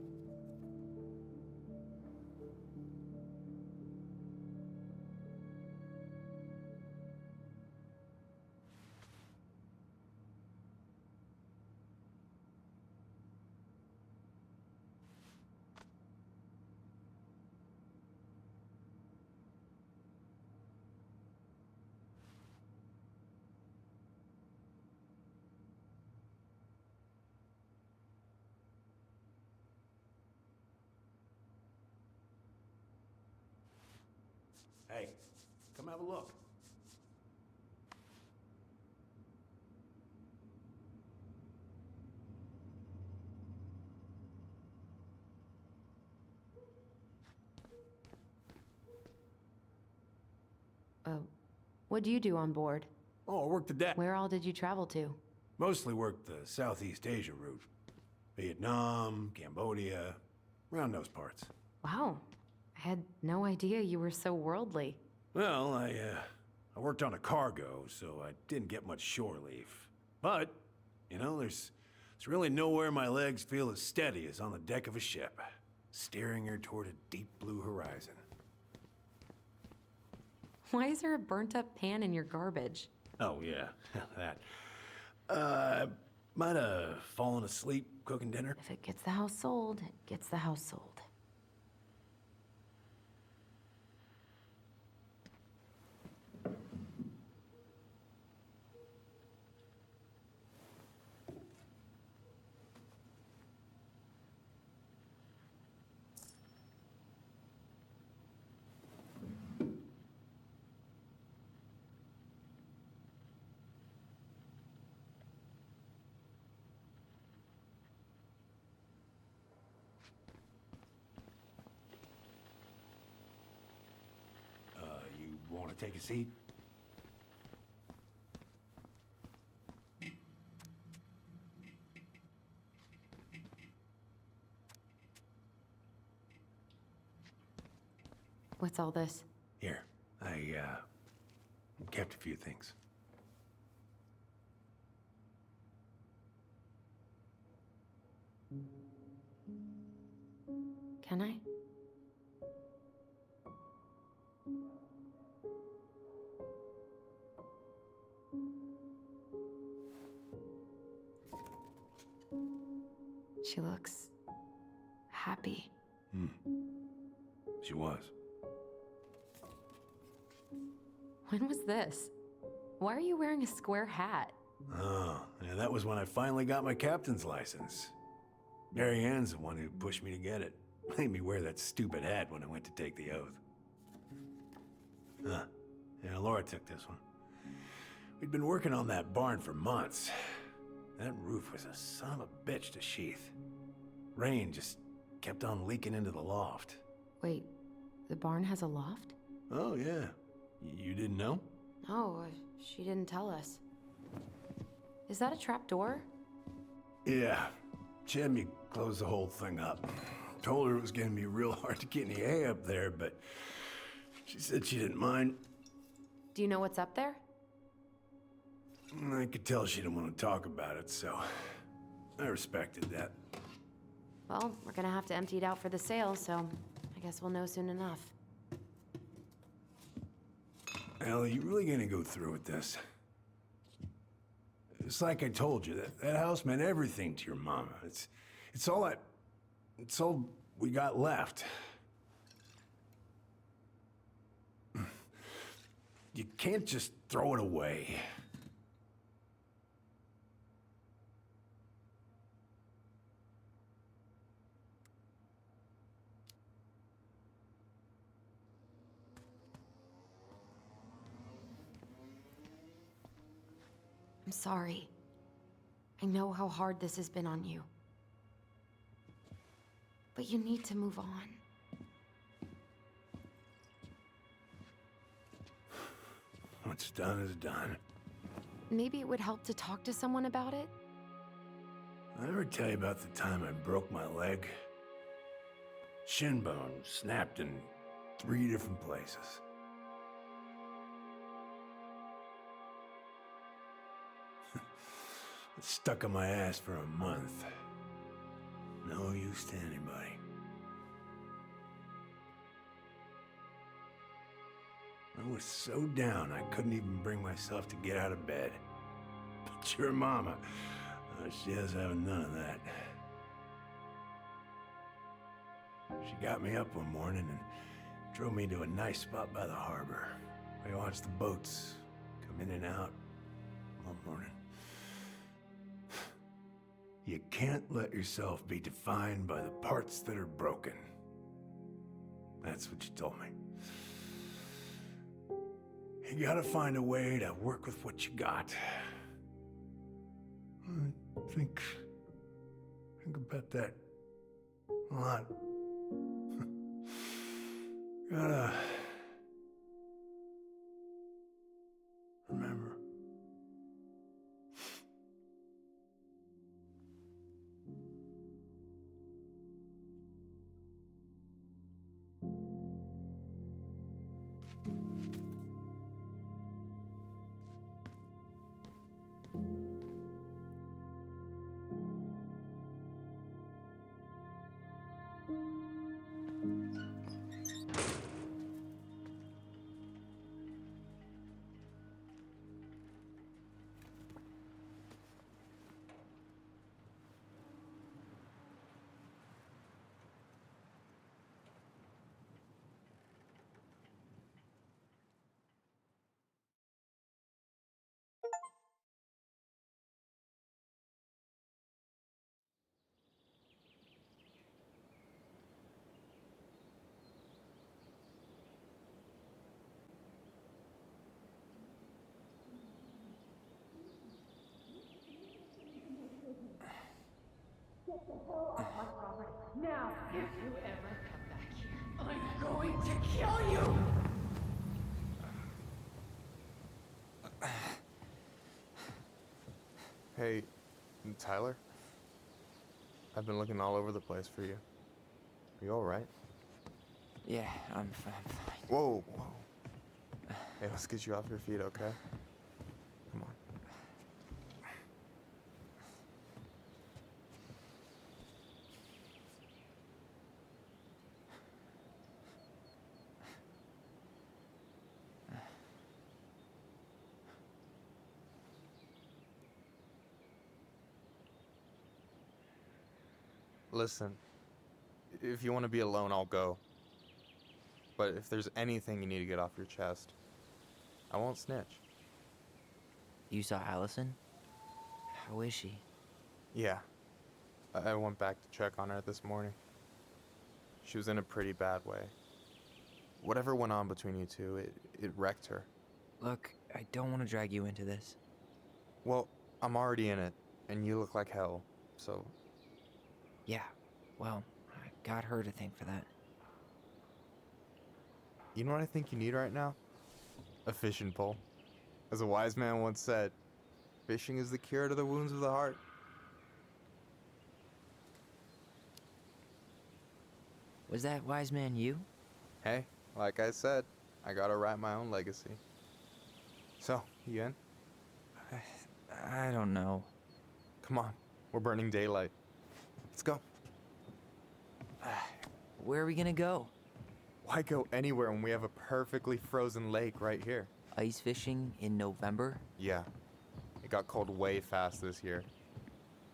Hey, come have a look. What do you do on board? Oh, I worked the deck. Where all did you travel to? Mostly worked the Southeast Asia route. Vietnam, Cambodia, around those parts. Wow, I had no idea you were so worldly. Well, I worked on a cargo, so I didn't get much shore leave. But, you know, there's really nowhere my legs feel as steady as on the deck of a ship, steering her toward a deep blue horizon. Why is there a burnt-up pan in your garbage? Oh, yeah, that. Might have fallen asleep cooking dinner. If it gets the house sold, it gets the house sold. You want to take a seat? What's all this? Here, I kept a few things. Can I? She looks happy. She was. When was this? Why are you wearing a square hat? Oh, yeah, that was when I finally got my captain's license. Mary Ann's the one who pushed me to get it. Made me wear that stupid hat when I went to take the oath. Huh. Yeah, Laura took this one. We'd been working on that barn for months. That roof was a son of a bitch to sheath. Rain just kept on leaking into the loft. Wait, the barn has a loft? Oh, yeah. You didn't know? No, she didn't tell us. Is that a trap door? Yeah. She had me close the whole thing up. Told her it was gonna be real hard to get any hay up there, but she said she didn't mind. Do you know what's up there? I could tell she didn't want to talk about it, so I respected that. Well, we're gonna have to empty it out for the sale, so I guess we'll know soon enough. Al, are you really gonna go through with this? It's like I told you, that house meant everything to your mama. It's all we got left. You can't just throw it away. I'm sorry. I know how hard this has been on you. But you need to move on. What's done is done. Maybe it would help to talk to someone about it? I ever tell you about the time I broke my leg? Shin bone snapped in 3 different places. It's stuck on my ass for a month. No use to anybody. I was so down I couldn't even bring myself to get out of bed. But your mama, she has having none of that. She got me up one morning and drove me to a nice spot by the harbor. We watched the boats come in and out all morning. You can't let yourself be defined by the parts that are broken. That's what you told me. You gotta find a way to work with what you got. I think about that a lot. Gotta remember. Now, if you ever come back here, I'm going to kill you! Hey, Tyler? I've been looking all over the place for you. Are you alright? Yeah, I'm fine. Whoa, whoa. Hey, let's get you off your feet, okay? Come on. Listen, if you want to be alone, I'll go. But if there's anything you need to get off your chest, I won't snitch. You saw Allison? How is she? Yeah. I went back to check on her this morning. She was in a pretty bad way. Whatever went on between you two, it wrecked her. Look, I don't want to drag you into this. Well, I'm already in it, and you look like hell, so... Yeah, well, I got her to thank for that. You know what I think you need right now? A fishing pole. As a wise man once said, fishing is the cure to the wounds of the heart. Was that wise man you? Hey, like I said, I gotta write my own legacy. So, you in? I don't know. Come on, we're burning daylight. Let's go. Where are we gonna go? Why go anywhere when we have a perfectly frozen lake right here? Ice fishing in November? Yeah. It got cold way fast this year.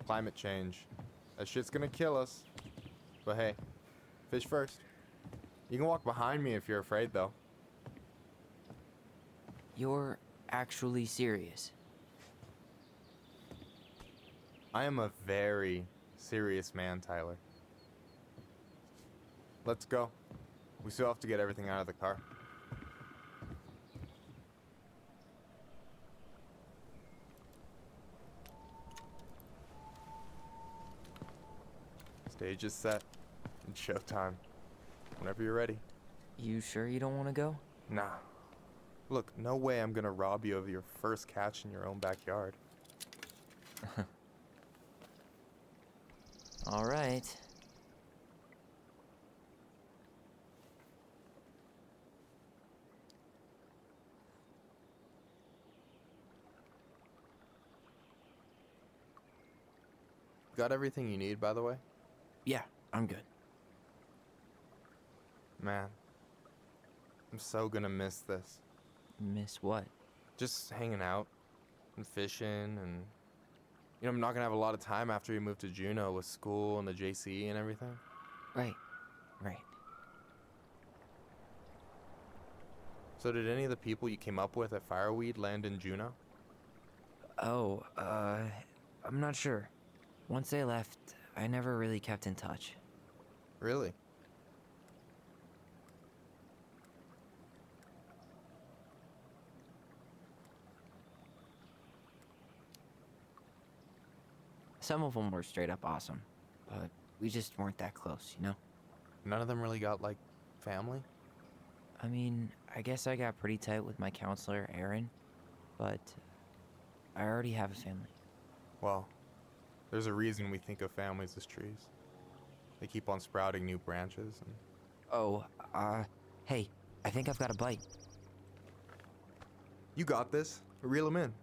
Climate change. That shit's gonna kill us. But hey, fish first. You can walk behind me if you're afraid, though. You're actually serious? I am a very serious man, Tyler. Let's go. We still have to get everything out of the car. Stage is set. It's showtime. Whenever you're ready. You sure you don't want to go? Nah. Look, no way I'm gonna rob you of your first catch in your own backyard. All right. got everything you need, by the way? Yeah, I'm good. Man, I'm so gonna miss this. Miss what? Just hanging out and fishing and... You know, I'm not gonna have a lot of time after we move to Juneau with school and the JCE and everything. Right. So did any of the people you came up with at Fireweed land in Juneau? Oh, I'm not sure. Once they left, I never really kept in touch. Really? Some of them were straight up awesome, but we just weren't that close, you know? None of them really got, like, family? I mean, I guess I got pretty tight with my counselor, Aaron, but I already have a family. Well, there's a reason we think of families as trees. They keep on sprouting new branches and... Oh, hey, I think I've got a bite. You got this. Reel them in.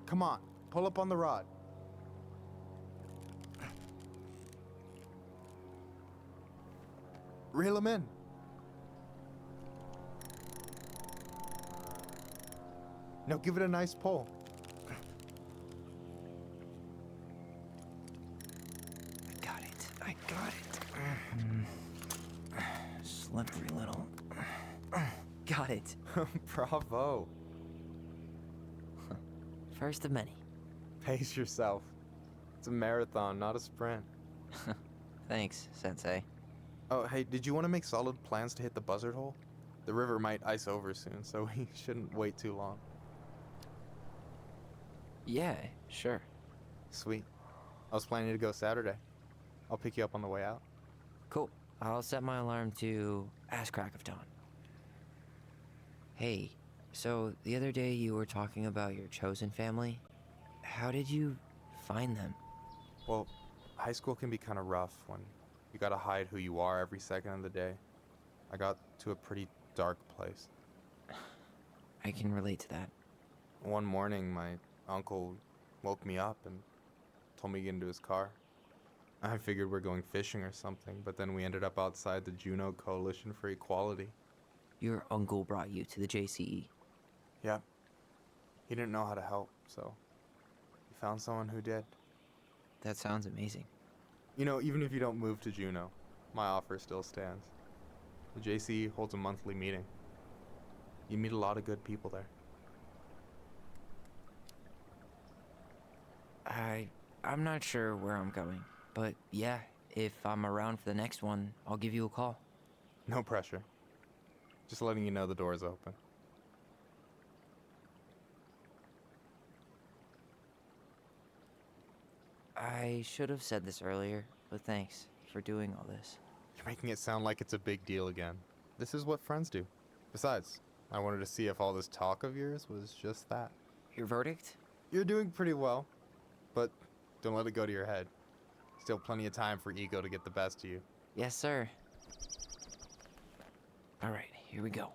Come on, pull up on the rod. Reel them in. Now give it a nice pull. I got it. Slippery little. Got it. Bravo. First of many. Pace yourself. It's a marathon, not a sprint. Thanks, Sensei. Oh, hey, did you want to make solid plans to hit the buzzard hole? The river might ice over soon, so we shouldn't wait too long. Yeah, sure. Sweet. I was planning to go Saturday. I'll pick you up on the way out. Cool. I'll set my alarm to ass crack of dawn. Hey, so the other day you were talking about your chosen family. How did you find them? Well, high school can be kind of rough when you gotta hide who you are every second of the day. I got to a pretty dark place. I can relate to that. One morning, my uncle woke me up and told me to get into his car. I figured we're going fishing or something, but then we ended up outside the Juneau Coalition for Equality. Your uncle brought you to the JCE. Yep. He didn't know how to help, so he found someone who did. That sounds amazing. You know, even if you don't move to Juneau, my offer still stands. The JCE holds a monthly meeting. You meet a lot of good people there. I'm not sure where I'm going, but yeah, if I'm around for the next one, I'll give you a call. No pressure. Just letting you know the door's open. I should have said this earlier, but thanks for doing all this. You're making it sound like it's a big deal again. This is what friends do. Besides, I wanted to see if all this talk of yours was just that. Your verdict? You're doing pretty well, but don't let it go to your head. Still plenty of time for ego to get the best of you. Yes, sir. All right, here we go.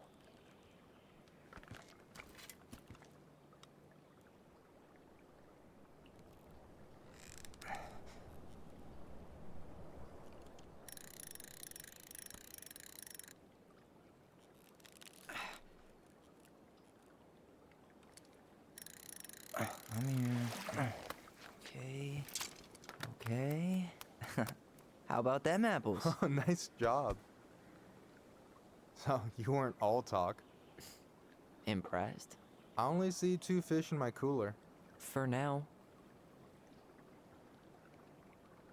Okay. How about them apples? Oh, nice job. So, you weren't all talk. Impressed? I only see 2 fish in my cooler. For now.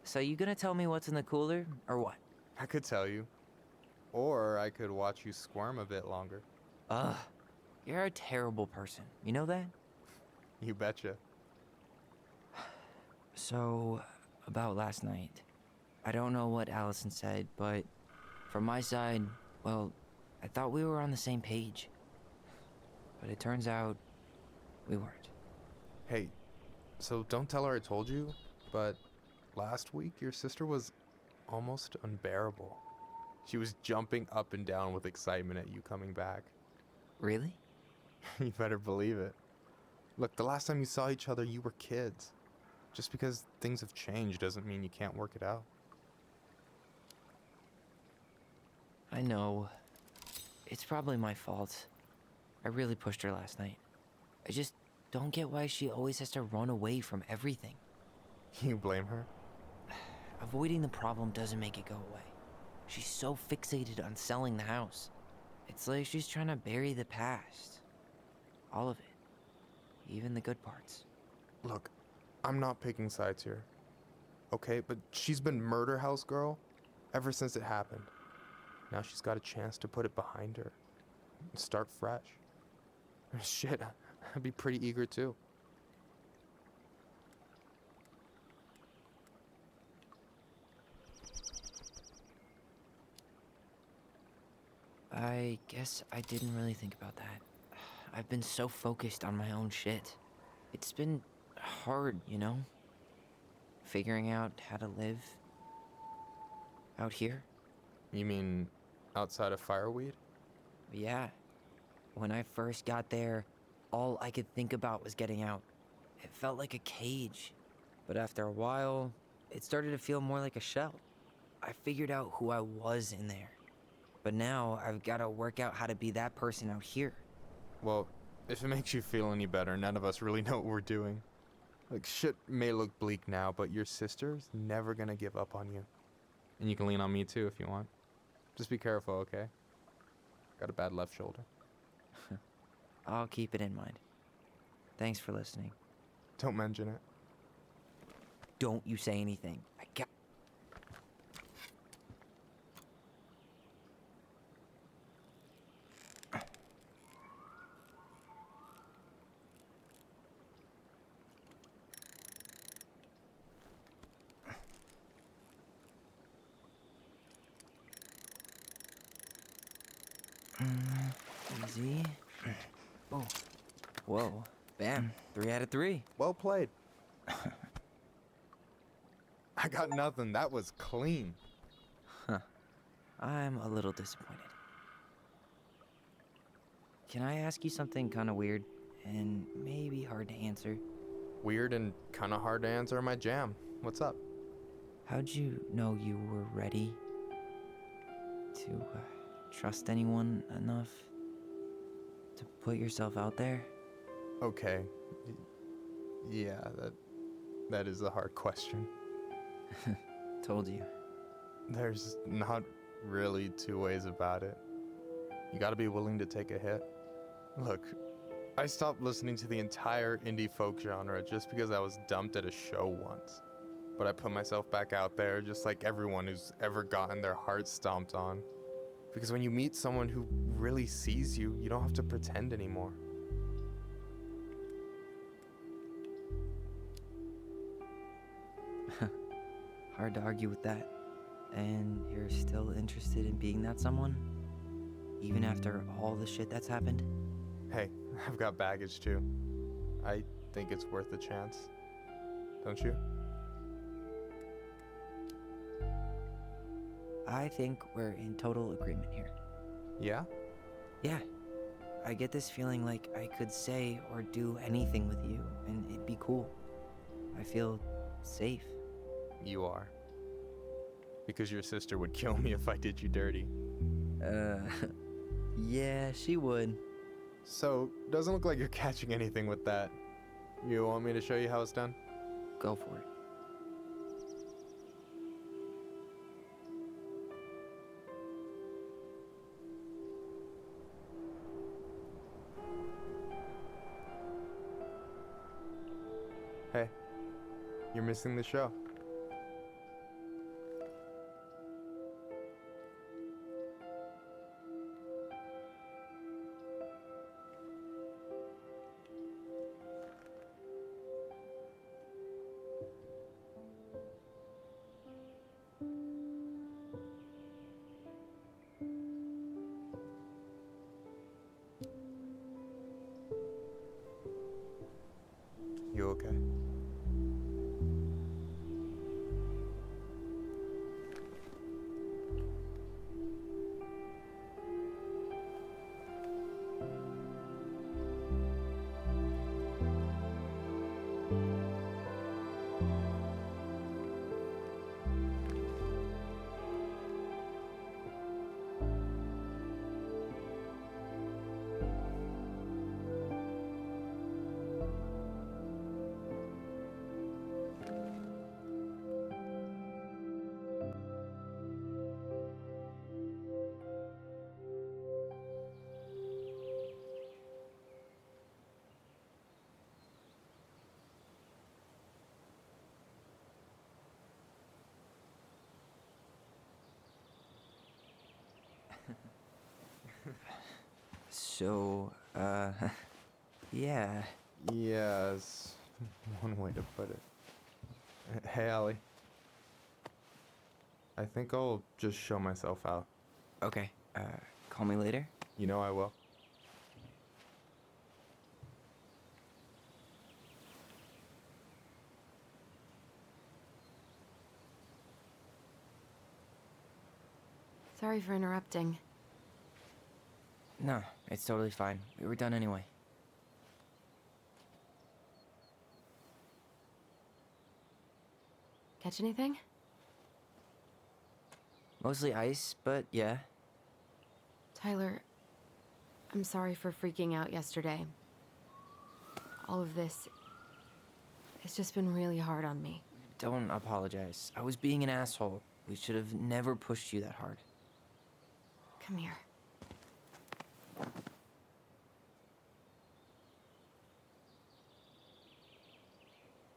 So you gonna tell me what's in the cooler, or what? I could tell you. Or I could watch you squirm a bit longer. Ugh. You're a terrible person. You know that? You betcha. So, about last night. I don't know what Allison said, but from my side, well, I thought we were on the same page. But it turns out we weren't. Hey, so don't tell her I told you, but last week your sister was almost unbearable. She was jumping up and down with excitement at you coming back. Really? You better believe it. Look, the last time you saw each other, you were kids. Just because things have changed doesn't mean you can't work it out. I know. It's probably my fault. I really pushed her last night. I just don't get why she always has to run away from everything. You blame her? Avoiding the problem doesn't make it go away. She's so fixated on selling the house. It's like she's trying to bury the past. All of it. Even the good parts. Look, I'm not picking sides here. Okay, but she's been murder house girl ever since it happened. Now she's got a chance to put it behind her and start fresh. Shit, I'd be pretty eager too. I guess I didn't really think about that. I've been so focused on my own shit. It's been hard, you know? Figuring out how to live out here. You mean outside of Fireweed? Yeah. When I first got there, all I could think about was getting out. It felt like a cage. But after a while, it started to feel more like a shell. I figured out who I was in there. But now I've got to work out how to be that person out here. Well, if it makes you feel any better, none of us really know what we're doing. Like, shit may look bleak now, but your sister's never gonna give up on you. And you can lean on me too if you want. Just be careful, okay? Got a bad left shoulder. I'll keep it in mind. Thanks for listening. Don't mention it. Don't you say anything. I got... Easy. Oh. Whoa. Bam. 3 out of 3. Well played. I got nothing. That was clean. Huh. I'm a little disappointed. Can I ask you something kind of weird and maybe hard to answer? Weird and kind of hard to answer are my jam. What's up? How'd you know you were ready to trust anyone enough to put yourself out there? Okay. Yeah, that is a hard question. Told you. There's not really two ways about it. You gotta be willing to take a hit. Look, I stopped listening to the entire indie folk genre just because I was dumped at a show once. But I put myself back out there just like everyone who's ever gotten their heart stomped on. Because when you meet someone who really sees you, you don't have to pretend anymore. Hard to argue with that. And you're still interested in being that someone? Even after all the shit that's happened? Hey, I've got baggage too. I think it's worth a chance. Don't you? I think we're in total agreement here. Yeah? Yeah. I get this feeling like I could say or do anything with you, and it'd be cool. I feel safe. You are. Because your sister would kill me if I did you dirty. Yeah, she would. So, doesn't look like you're catching anything with that. You want me to show you how it's done? Go for it. Hey, you're missing the show. You okay? So, yeah. Yeah, is one way to put it. Hey, Allie. I think I'll just show myself out. Okay, call me later? You know I will. Sorry for interrupting. No, it's totally fine. We were done anyway. Catch anything? Mostly ice, but yeah. Tyler, I'm sorry for freaking out yesterday. All of this, it's just been really hard on me. Don't apologize. I was being an asshole. We should have never pushed you that hard. Come here.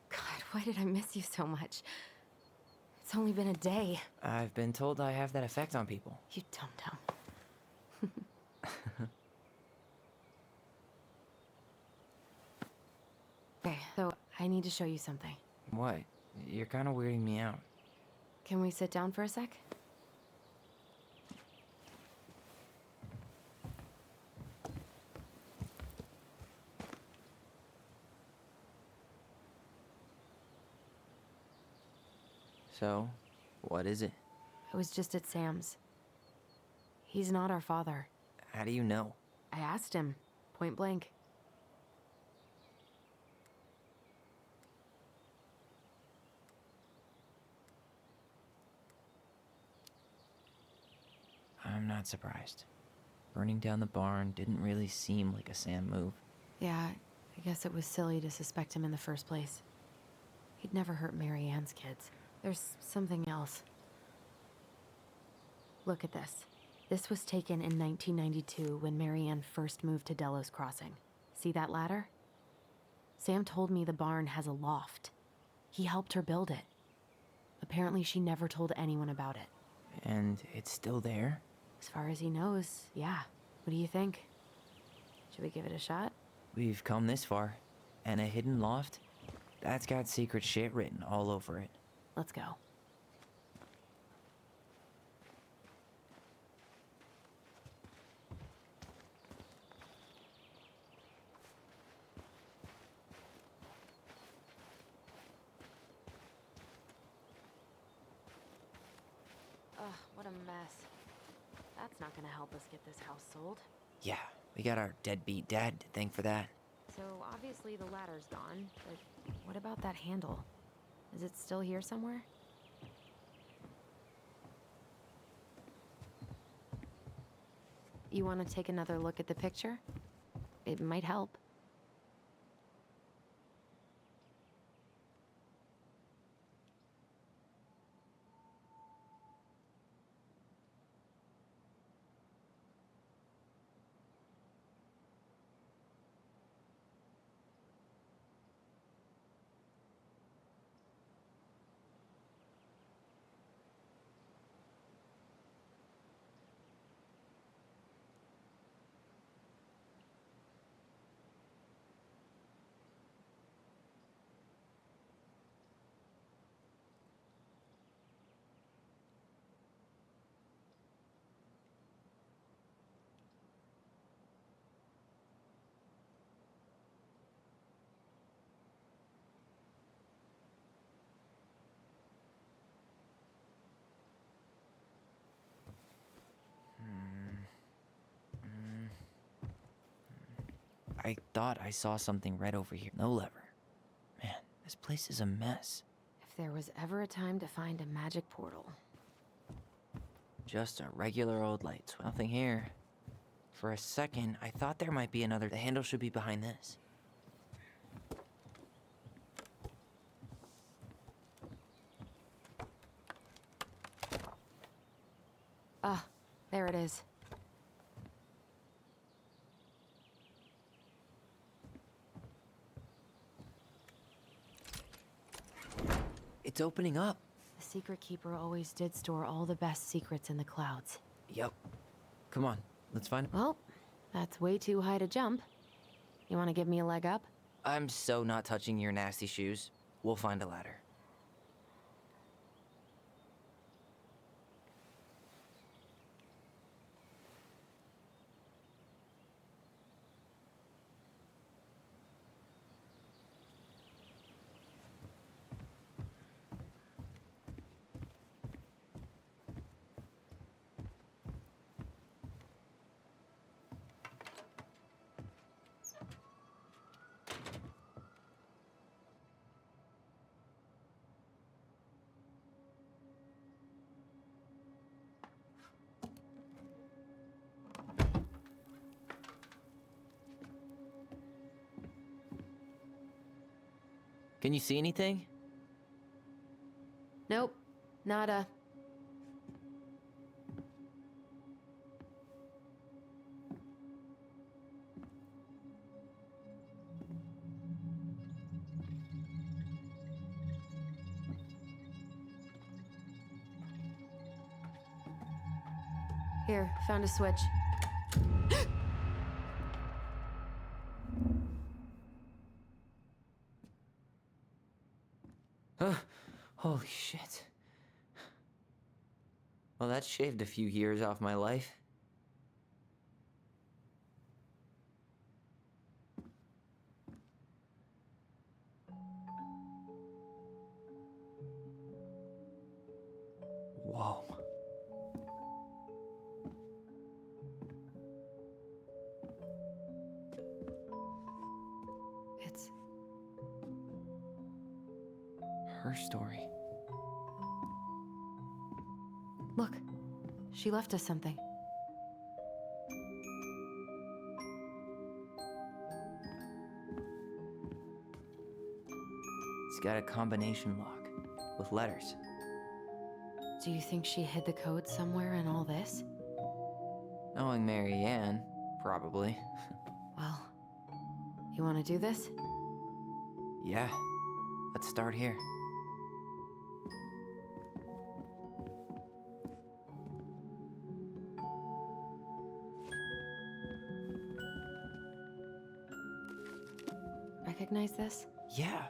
God, why did I miss you so much? It's only been a day. I've been told I have that effect on people. You dum-dum. Okay, so I need to show you something. What? You're kind of weirding me out. Can we sit down for a sec? So, what is it? I was just at Sam's. He's not our father. How do you know? I asked him, point blank. I'm not surprised. Burning down the barn didn't really seem like a Sam move. Yeah, I guess it was silly to suspect him in the first place. He'd never hurt Mary Ann's kids. There's something else. Look at this. This was taken in 1992 when Mary Ann first moved to Delos Crossing. See that ladder? Sam told me the barn has a loft. He helped her build it. Apparently she never told anyone about it. And it's still there? As far as he knows, yeah. What do you think? Should we give it a shot? We've come this far. And a hidden loft? That's got secret shit written all over it. Let's go. Ugh, what a mess. That's not gonna help us get this house sold. Yeah, we got our deadbeat dad to thank for that. So obviously the ladder's gone, but what about that handle? Is it still here somewhere? You want to take another look at the picture? It might help. I thought I saw something red over here. No lever. Man, this place is a mess. If there was ever a time to find a magic portal. Just a regular old light switch. Nothing here. For a second, I thought there might be another. The handle should be behind this. Ah, there it is. It's opening up. The secret keeper always did store all the best secrets in the clouds. Yup. Come on, let's find. Well, That's way too high to jump. You want to give me a leg up? I'm so not touching your nasty shoes. We'll find a ladder. Can you see anything? Nope. Nada. Here, found a switch. Holy shit. Well, that shaved a few years off my life. Whoa. It's her story. Look, she left us something. It's got a combination lock with letters. Do you think she hid the code somewhere in all this? Knowing Mary Ann, probably. Well, you want to do this? Yeah, let's start here. Recognize this? Yeah,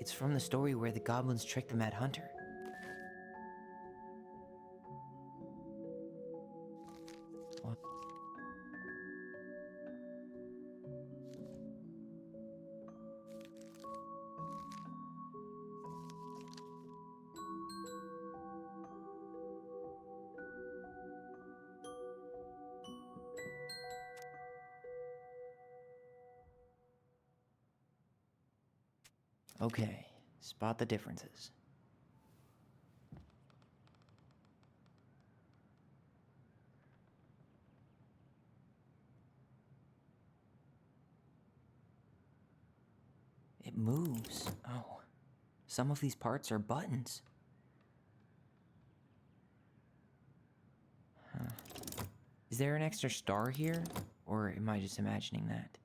it's from the story where the goblins tricked the Mad Hunter. What? Okay, spot the differences. It moves. Oh, some of these parts are buttons. Huh. Is there an extra star here? Or am I just imagining that?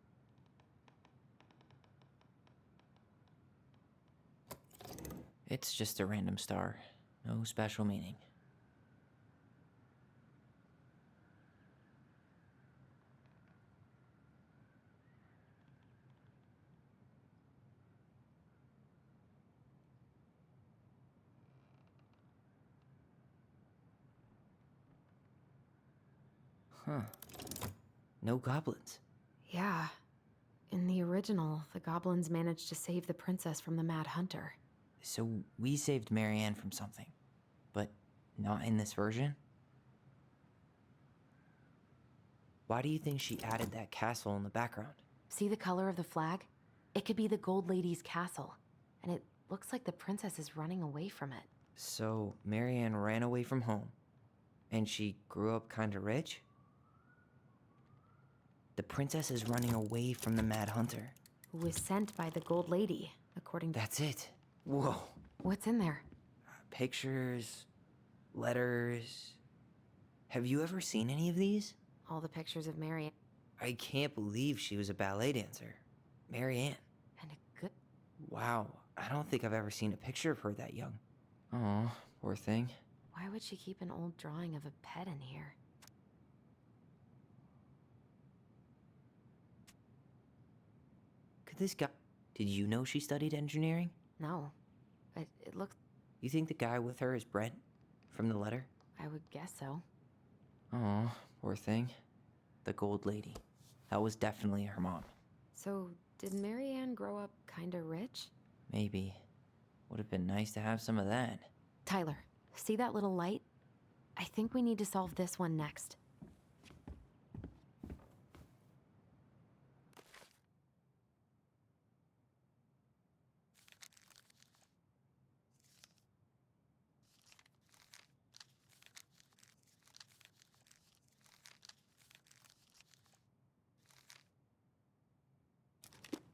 It's just a random star. No special meaning. Huh. No goblins. Yeah. In the original, the goblins managed to save the princess from the Mad Hunter. So we saved Mary Ann from something, but not in this version? Why do you think she added that castle in the background? See the color of the flag? It could be the Gold Lady's castle, and it looks like the princess is running away from it. So Mary Ann ran away from home, and she grew up kinda rich? The princess is running away from the Mad Hunter. Who was sent by the Gold Lady, according to... That's it. Whoa. What's in there? Pictures, letters. Have you ever seen any of these? All the pictures of Mary I can't believe she was a ballet dancer. Mary Ann. and a good... Wow, I don't think I've ever seen a picture of her that young. Oh, poor thing. Why would she keep an old drawing of a pet in here? Could this guy... Did you know she studied engineering? No. But it looks... You think the guy with her is Brent? From the letter? I would guess so. Oh, poor thing. The gold lady. That was definitely her mom. So, did Marianne grow up kinda rich? Maybe. Would have been nice to have some of that. Tyler, see that little light? I think we need to solve this one next.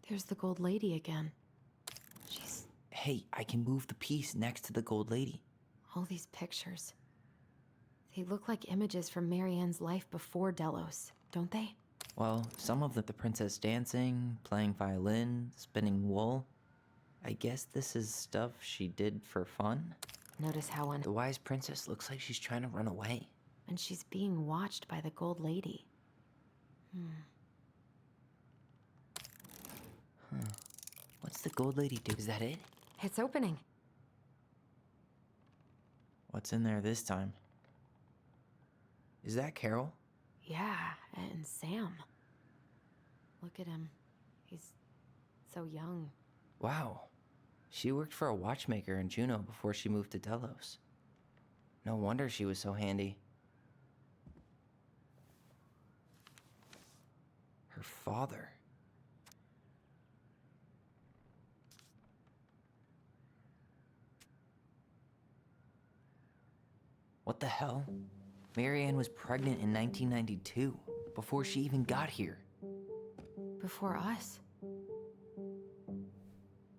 There's the gold lady again. She's... Hey, I can move the piece next to the gold lady. All these pictures. They look like images from Marianne's life before Delos, don't they? Well, some of them, the princess dancing, playing violin, spinning wool. I guess this is stuff she did for fun? Notice how The wise princess looks like she's trying to run away. And she's being watched by the gold lady. What's the gold lady do? Is that it? It's opening. What's in there this time? Is that Carol? Yeah, and Sam. Look at him. He's so young. Wow. She worked for a watchmaker in Juneau before she moved to Delos. No wonder she was so handy. Her father. What the hell? Marianne was pregnant in 1992, before she even got here. Before us.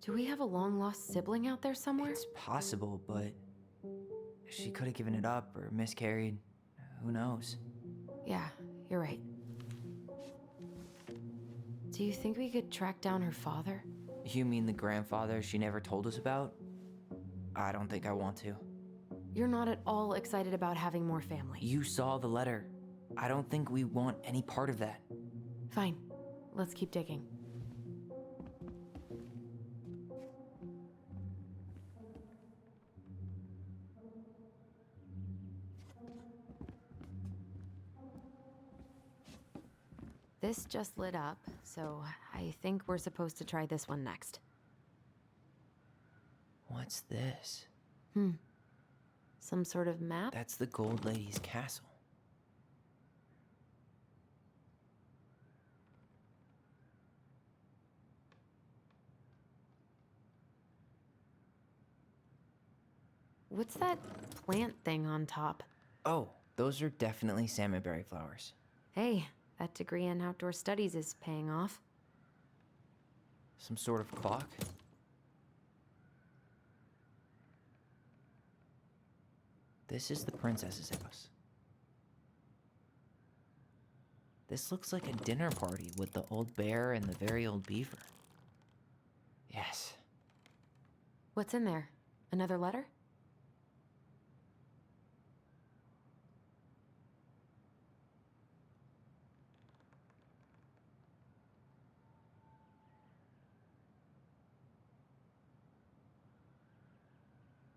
Do we have a long-lost sibling out there somewhere? It's possible, but she could have given it up or miscarried. Who knows? Yeah, you're right. Do you think we could track down her father? You mean the grandfather she never told us about? I don't think I want to. You're not at all excited about having more family. You saw the letter. I don't think we want any part of that. Fine. Let's keep digging. This just lit up, so I think we're supposed to try this one next. What's this? Some sort of map? That's the Gold Lady's castle. What's that plant thing on top? Oh, those are definitely salmonberry flowers. Hey, that degree in outdoor studies is paying off. Some sort of clock? This is the princess's house. This looks like a dinner party with the old bear and the very old beaver. Yes. What's in there? Another letter?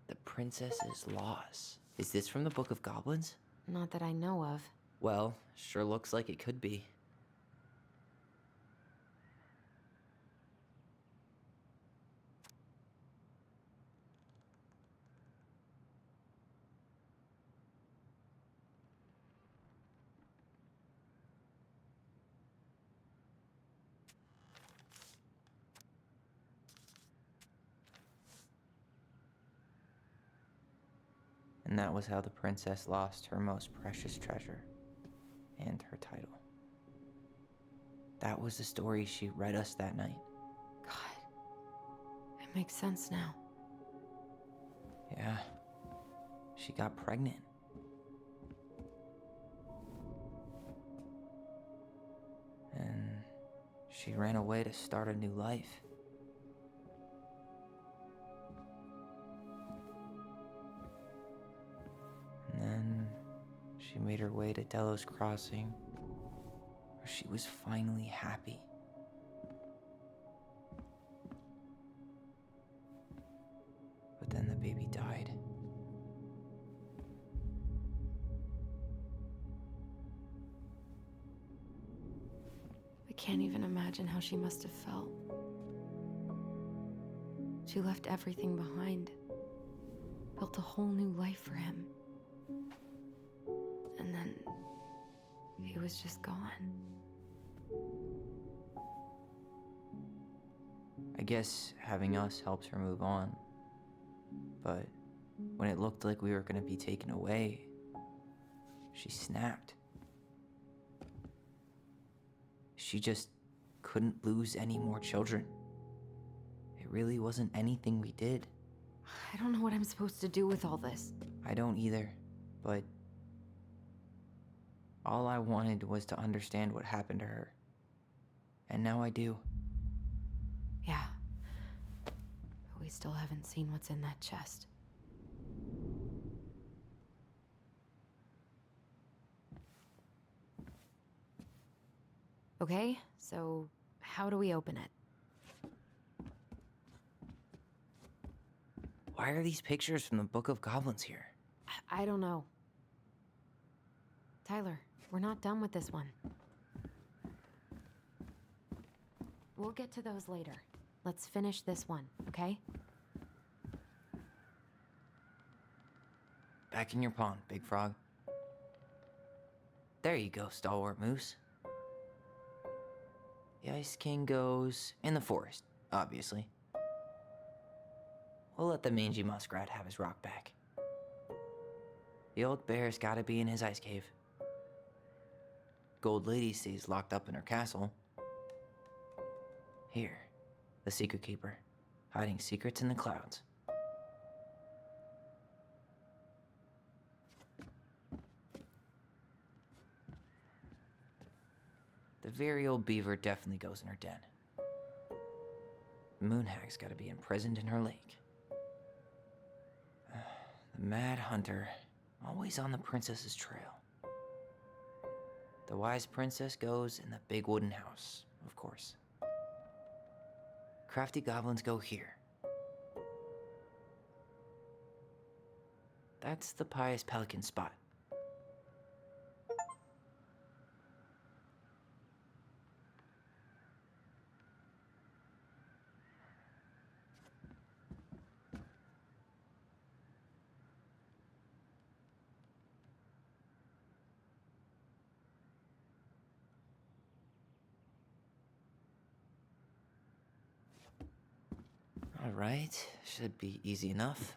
The princess's loss. Is this from the Book of Goblins? Not that I know of. Well, sure looks like it could be. And that was how the princess lost her most precious treasure and her title. That was the story she read us that night. God, it makes sense now. Yeah, she got pregnant. And she ran away to start a new life. And then she made her way to Delos Crossing, where she was finally happy. can't even imagine how she must have felt. She left everything behind, built a whole new life for him. And then he was just gone. I guess having us helps her move on. But when it looked like we were gonna be taken away, she snapped. She just couldn't lose any more children. It really wasn't anything we did. I don't know what I'm supposed to do with all this. I don't either, but all I wanted was to understand what happened to her. And now I do. Yeah. But we still haven't seen what's in that chest. Okay, so how do we open it? Why are these pictures from the Book of Goblins here? I don't know. Tyler, we're not done with this one. We'll get to those later. Let's finish this one, okay? Back in your pond, Big Frog. There you go, Stalwart Moose. The Ice King goes in the forest, obviously. We'll let the mangy muskrat have his rock back. The old bear's gotta be in his ice cave. Gold Lady stays locked up in her castle. Here, the Secret Keeper, hiding secrets in the clouds. The very old beaver definitely goes in her den. The moon hag's gotta be imprisoned in her lake. The mad hunter, always on the princess's trail. The wise princess goes in the big wooden house, of course. Crafty goblins go here. That's the pious pelican spot. All right, should be easy enough.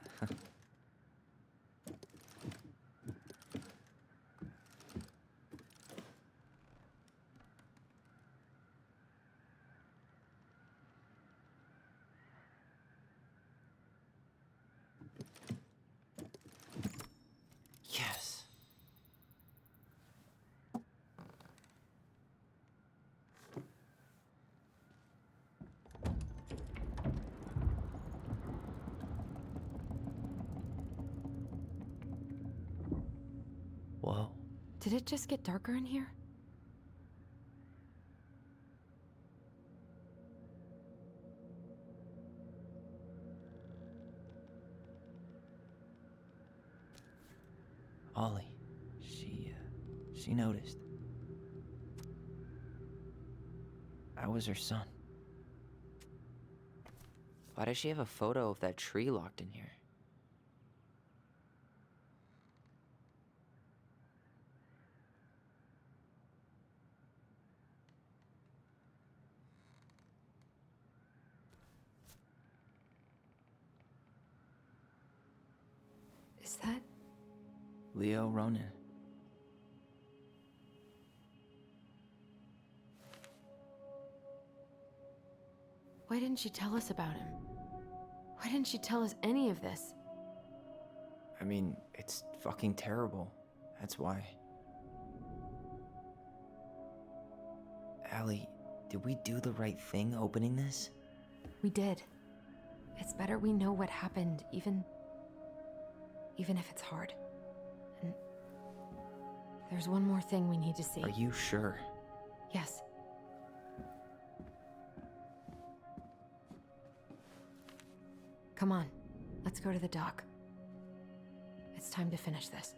Yes. Whoa. Did it just get darker in here? Ollie. She noticed. I was her son. Why does she have a photo of that tree locked in here? Is that... Leo Ronan. Why didn't she tell us about him? Why didn't she tell us any of this? I mean, it's fucking terrible. That's why. Allie, did we do the right thing opening this? We did. It's better we know what happened, even if it's hard. And there's one more thing we need to see. Are you sure? Yes. Come on, let's go to the dock. It's time to finish this.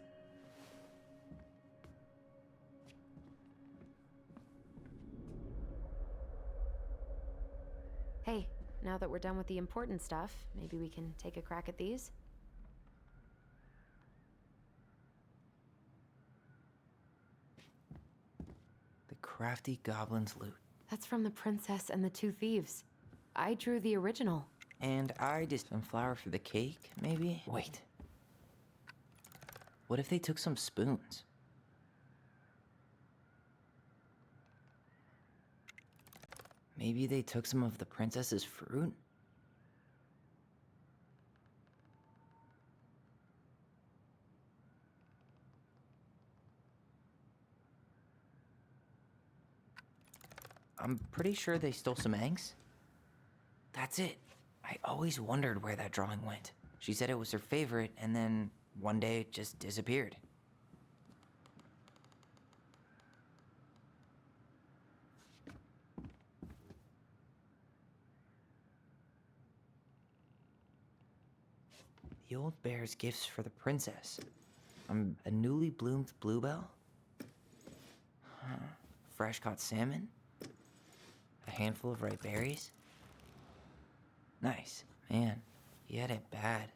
Now that we're done with the important stuff, maybe we can take a crack at these? The crafty goblin's loot. That's from The Princess and the Two Thieves. I drew the original. And I did some flour for the cake, maybe? Wait. What if they took some spoons? Maybe they took some of the princess's fruit? I'm pretty sure they stole some eggs. That's it. I always wondered where that drawing went. She said it was her favorite, and then one day it just disappeared. The old bear's gifts for the princess. A newly bloomed bluebell? Fresh caught salmon? A handful of ripe berries? Nice. Man, he had it bad.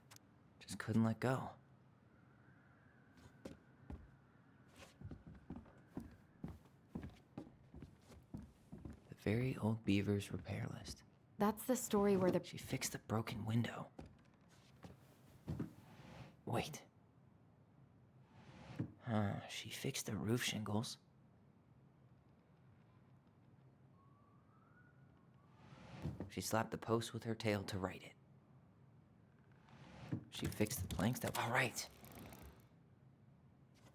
Just couldn't let go. The very old beaver's repair list. That's the story where She fixed the broken window. Wait. She fixed the roof shingles. She slapped the post with her tail to right it. She fixed the planks that... All right.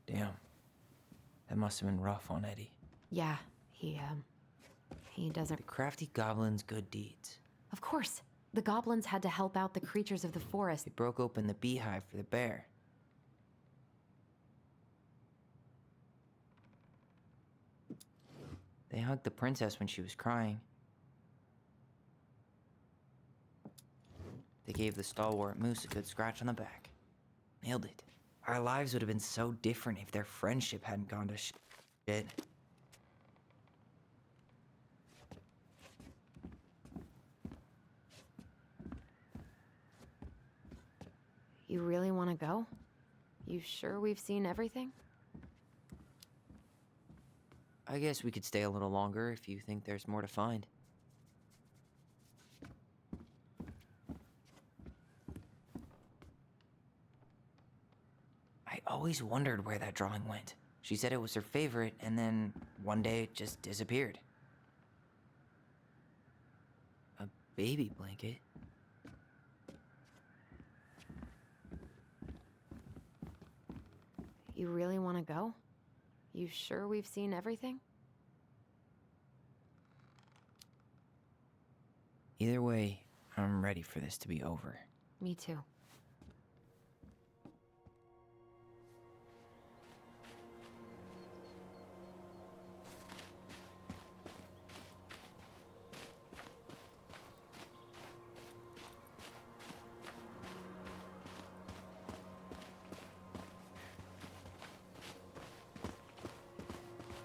Damn. That must have been rough on Eddie. Yeah, he doesn't... The crafty goblin's good deeds. Of course. The goblins had to help out the creatures of the forest. They broke open the beehive for the bear. They hugged the princess when she was crying. They gave the stalwart moose a good scratch on the back. Nailed it. Our lives would have been so different if their friendship hadn't gone to shit. You really want to go? You sure we've seen everything? I guess we could stay a little longer if you think there's more to find. I always wondered where that drawing went. She said it was her favorite, and then one day it just disappeared. A baby blanket? You really want to go? You sure we've seen everything? Either way, I'm ready for this to be over. Me too.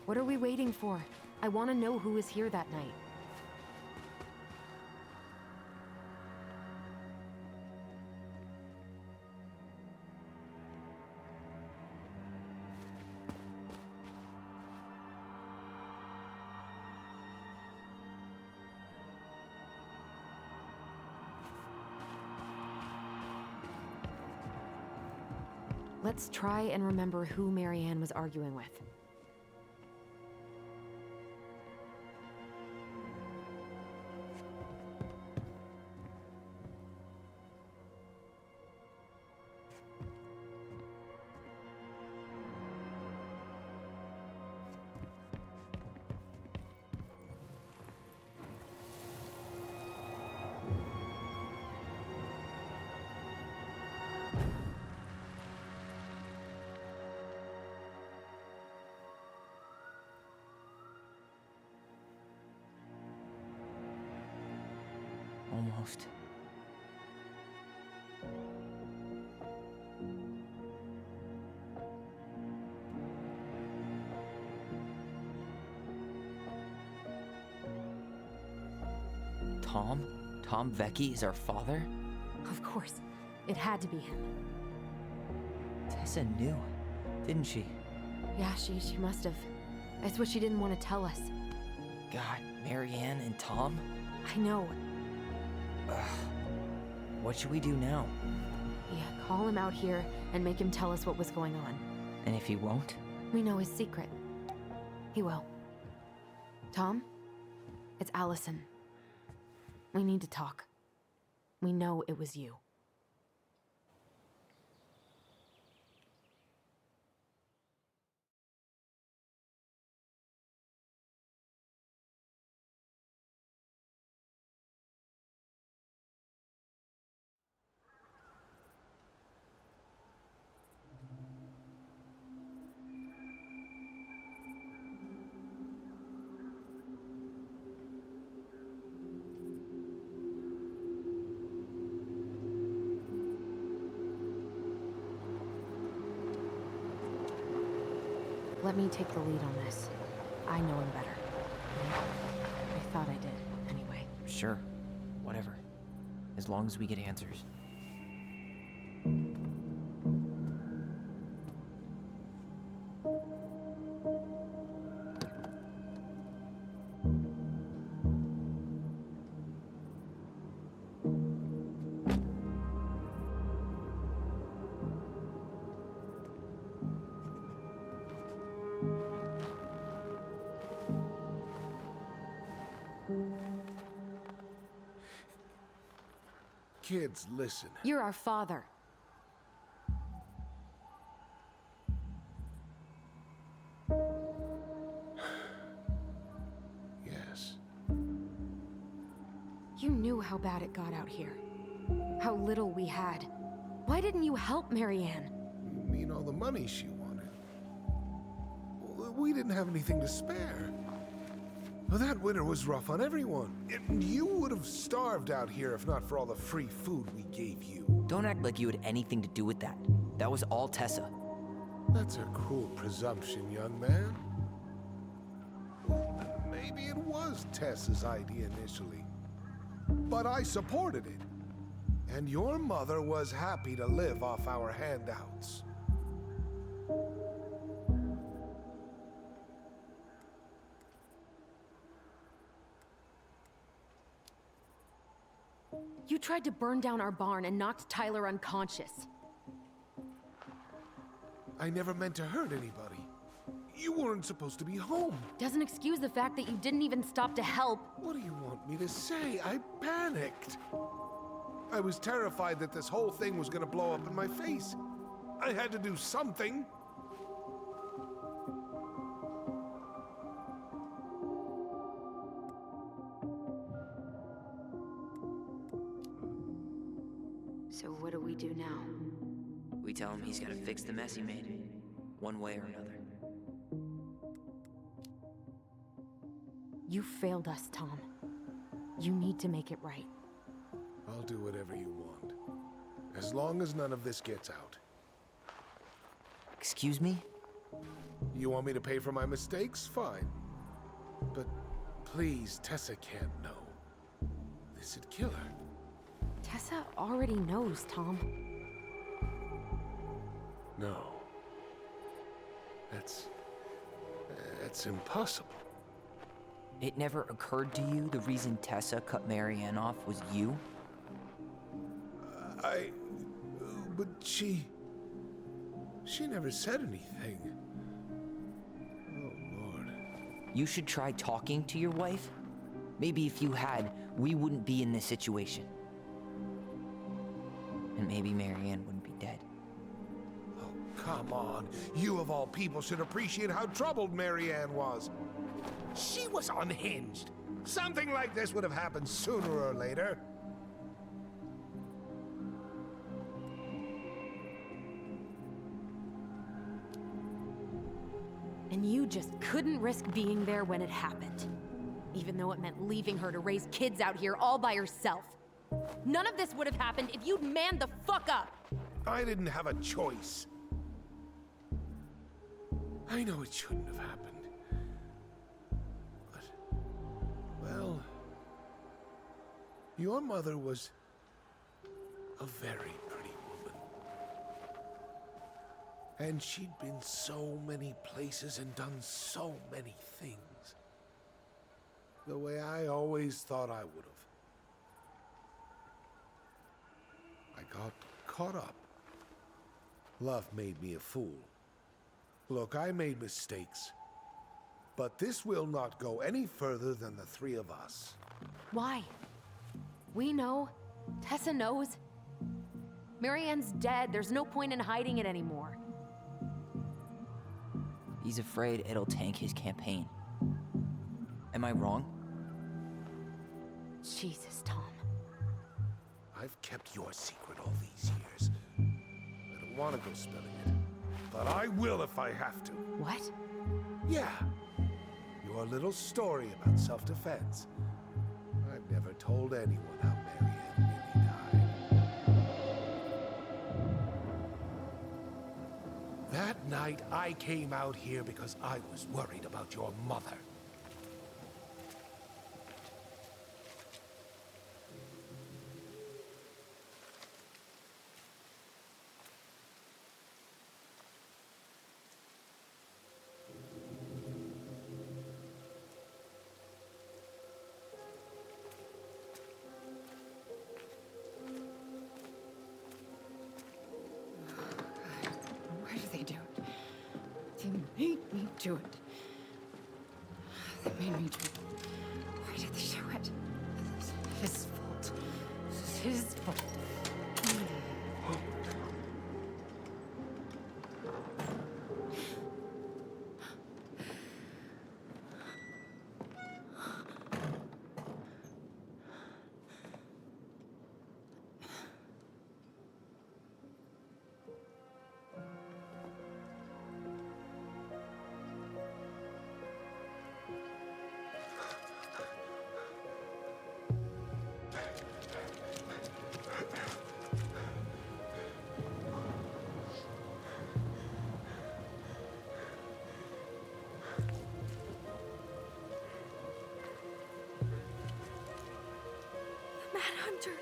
What are we waiting for? I want to know who was here that night. Let's try and remember who Marianne was arguing with. Almost. Tom? Tom Vecchi is our father? Of course. It had to be him. Tessa knew, didn't she? Yeah, she must have. It's what she didn't want to tell us. God, Marianne and Tom? I know. What should we do now? Yeah, call him out here and make him tell us what was going on. And if he won't? We know his secret. He will. Tom? It's Allison. We need to talk. We know it was you. Let me take the lead on this. I know him better. I thought I did, anyway. Sure. Whatever. As long as we get answers. Kids, listen. You're our father. Yes. You knew how bad it got out here. How little we had. Why didn't you help Marianne? You mean all the money she wanted? Well, we didn't have anything to spare. Well, that winter was rough on everyone. And you would have starved out here if not for all the free food we gave you. Don't act like you had anything to do with that. That was all Tessa. That's a cruel presumption, young man. Maybe it was Tessa's idea initially. But I supported it. And your mother was happy to live off our handouts. You tried to burn down our barn and knocked Tyler unconscious. I never meant to hurt anybody. You weren't supposed to be home. Doesn't excuse the fact that you didn't even stop to help. What do you want me to say? I panicked. I was terrified that this whole thing was gonna blow up in my face. I had to do something. So what do we do now? We tell him he's gotta fix the mess he made. One way or another. You failed us, Tom. You need to make it right. I'll do whatever you want. As long as none of this gets out. Excuse me? You want me to pay for my mistakes? Fine. But please, Tessa can't know. This'd kill her. Tessa already knows, Tom. No. That's impossible. It never occurred to you the reason Tessa cut Marianne off was you? But she never said anything. Oh, Lord. You should try talking to your wife. Maybe if you had, we wouldn't be in this situation. And maybe Marianne wouldn't be dead. Oh, come on. You of all people should appreciate how troubled Marianne was. She was unhinged. Something like this would have happened sooner or later. And you just couldn't risk being there when it happened. Even though it meant leaving her to raise kids out here all by herself. None of this would have happened if you'd manned the fuck up! I didn't have a choice. I know it shouldn't have happened. But, well, Your mother was a very pretty woman. And she'd been so many places and done so many things. The way I always thought I would have. I got caught up. Love made me a fool. Look, I made mistakes. But this will not go any further than the three of us. Why? We know. Tessa knows. Marianne's dead. There's no point in hiding it anymore. He's afraid it'll tank his campaign. Am I wrong? Jesus, Tom. I've kept your secret all these years. I don't want to go spilling it. But I will if I have to. What? Yeah. Your little story about self-defense. I've never told anyone how Marianne really died. That night, I came out here because I was worried about your mother. Why did they do it? They made me do it. They made me do it. Why did they do it? This is his fault. This is his fault. Manhunter.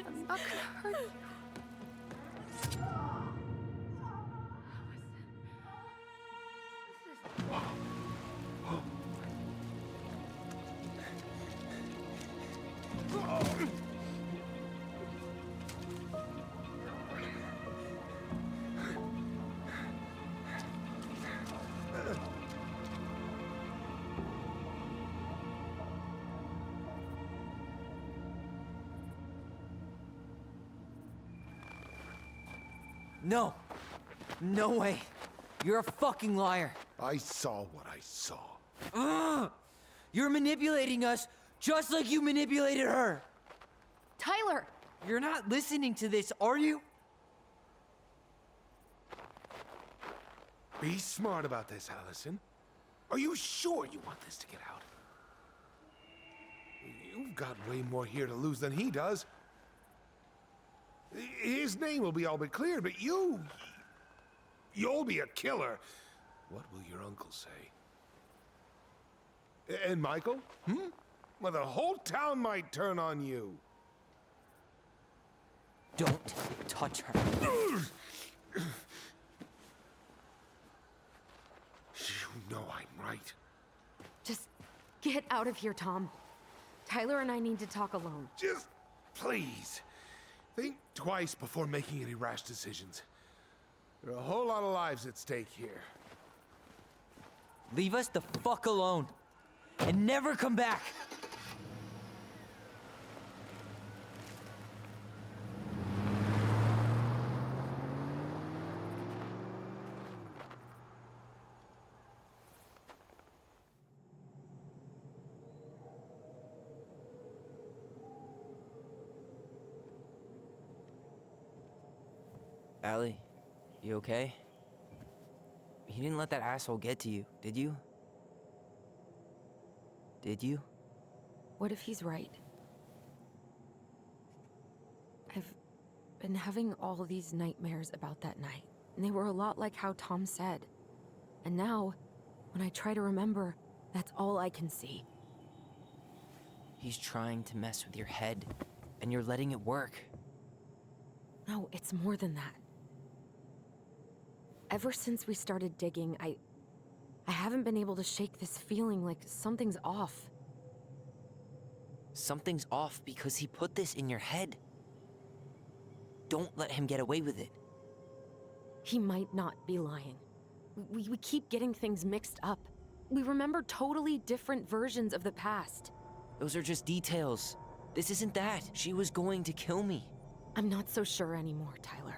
I'm not gonna hurt you. No. No way. You're a fucking liar. I saw what I saw. Ugh! You're manipulating us just like you manipulated her. Tyler! You're not listening to this, are you? Be smart about this, Allison. Are you sure you want this to get out? You've got way more here to lose than he does. His name will be all but cleared, but you'll be a killer. What will your uncle say? And Michael? Well, the whole town might turn on you. Don't touch her. You know I'm right. Just get out of here, Tom. Tyler and I need to talk alone. Just please. Think twice before making any rash decisions. There are a whole lot of lives at stake here. Leave us the fuck alone. And never come back. Allie, you okay? He didn't let that asshole get to you, did you? Did you? What if he's right? I've been having all these nightmares about that night, and they were a lot like how Tom said. And now, when I try to remember, that's all I can see. He's trying to mess with your head, and you're letting it work. No, it's more than that. Ever since we started digging, I haven't been able to shake this feeling like something's off. Something's off because he put this in your head. Don't let him get away with it. He might not be lying. We keep getting things mixed up. We remember totally different versions of the past. Those are just details. This isn't that. She was going to kill me. I'm not so sure anymore, Tyler.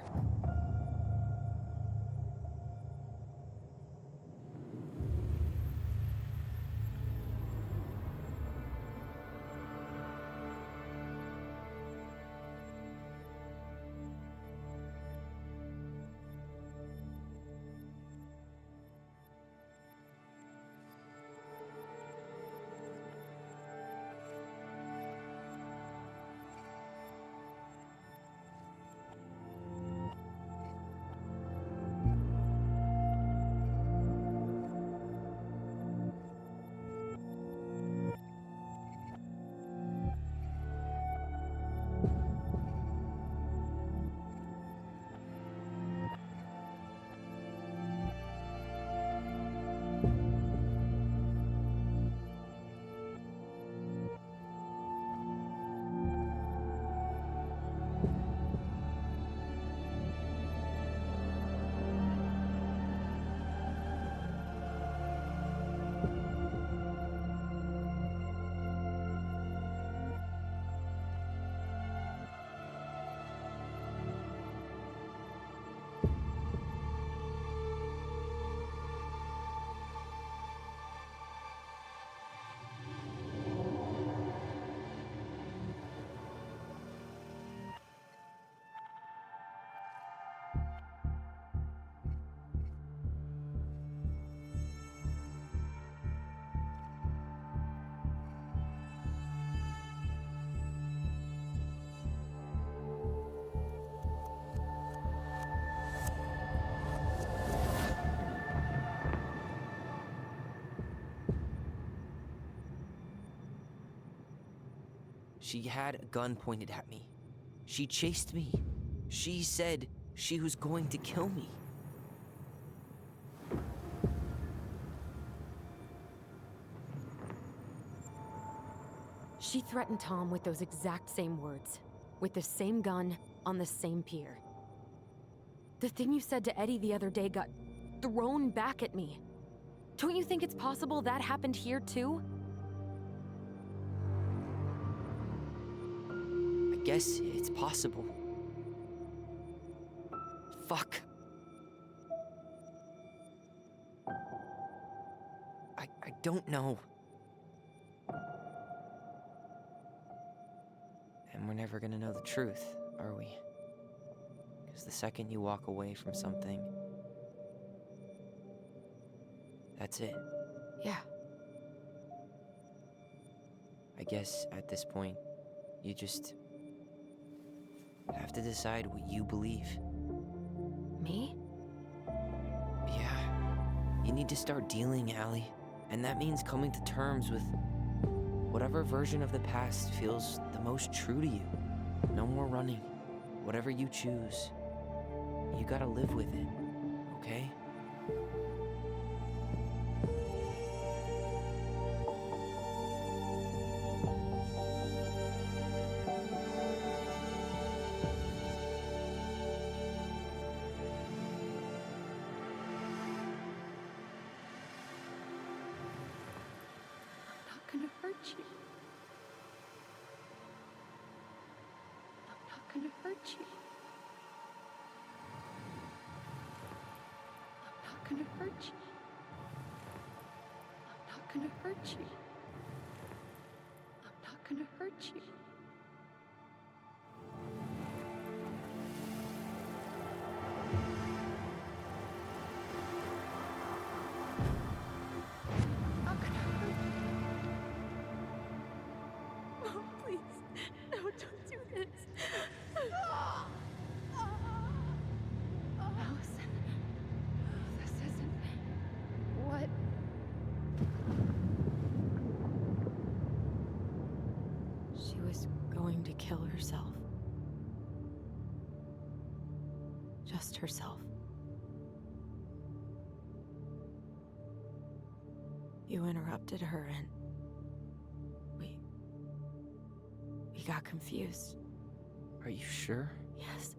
She had a gun pointed at me. She chased me. She said she was going to kill me. She threatened Tom with those exact same words, with the same gun, on the same pier. The thing you said to Eddie the other day got thrown back at me. Don't you think it's possible that happened here too? I guess it's possible. Fuck. I don't know. And we're never gonna know the truth, are we? Because the second you walk away from something, that's it. Yeah. I guess at this point, you just have to decide what you believe. Me? Yeah. You need to start dealing, Allie. And that means coming to terms with whatever version of the past feels the most true to you. No more running. Whatever you choose, you gotta live with it, okay? I'm not gonna hurt you. I'm not gonna hurt you. I'm not gonna hurt you. I'm not gonna hurt you. I'm not gonna hurt you. was going to kill herself. Just herself. You interrupted her and we got confused. Are you sure? Yes.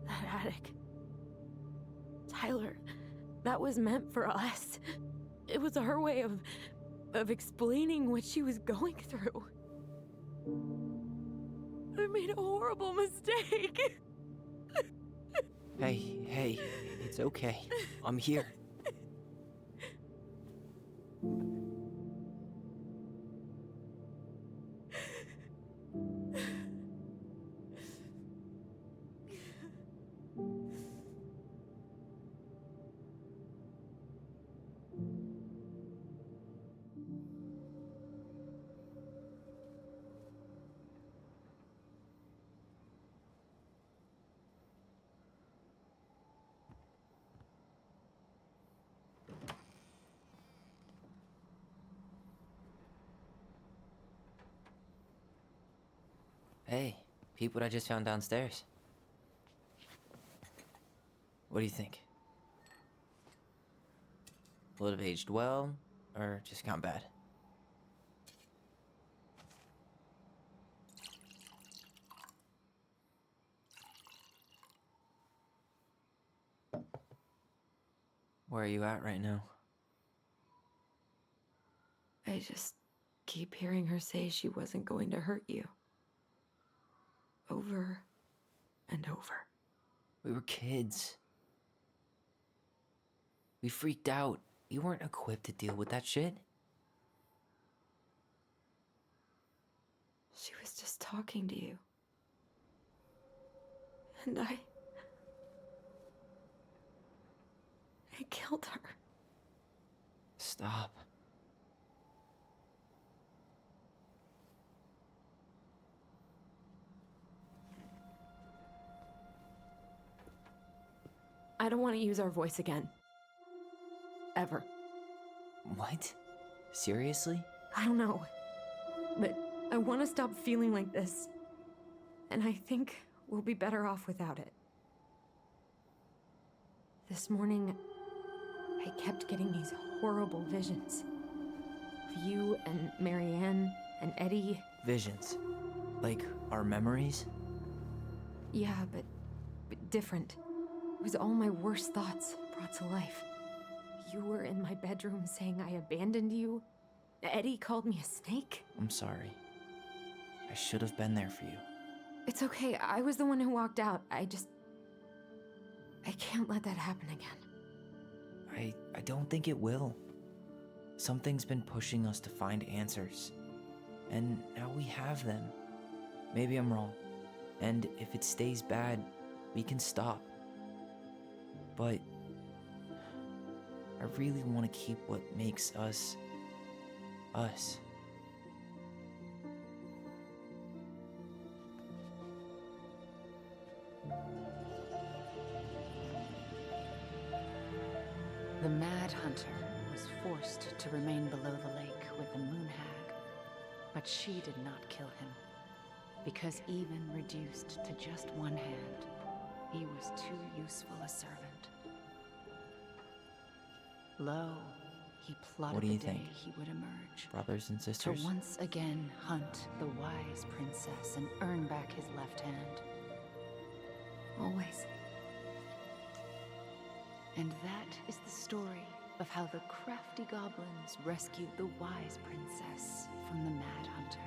That attic. Tyler, that was meant for us. It was her way of explaining what she was going through. I made a horrible mistake. Hey, it's okay. I'm here. Hey, peep what I just found downstairs. What do you think? Will it have aged well, or just gone bad? Where are you at right now? I just keep hearing her say she wasn't going to hurt you. Over and over. We were kids. We freaked out. You weren't equipped to deal with that shit. She was just talking to you. And I killed her. Stop. I don't want to use our voice again. Ever. What? Seriously? I don't know. But I want to stop feeling like this. And I think we'll be better off without it. This morning, I kept getting these horrible visions. Of you and Marianne and Eddie. Visions? Like our memories? Yeah, but different. It was all my worst thoughts brought to life. You were in my bedroom saying I abandoned you. Eddie called me a snake. I'm sorry. I should have been there for you. It's okay, I was the one who walked out. I can't let that happen again. I don't think it will. Something's been pushing us to find answers. And now we have them. Maybe I'm wrong. And if it stays bad, we can stop. But I really want to keep what makes us, us. The Mad Hunter was forced to remain below the lake with the Moon Hag, but she did not kill him, because even reduced to just one hand, he was too useful a servant. Lo, he plotted What do you the day think? he would emerge. Brothers and To sisters? once again hunt the wise princess and earn back his left hand. Always. And that is the story of how the crafty goblins rescued the wise princess from the Mad Hunter.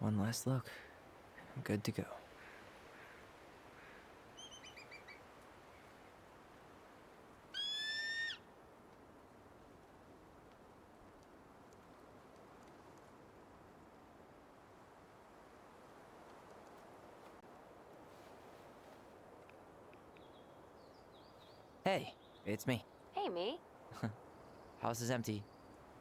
One last look. I'm good to go. Hey, it's me. Hey, me. House is empty.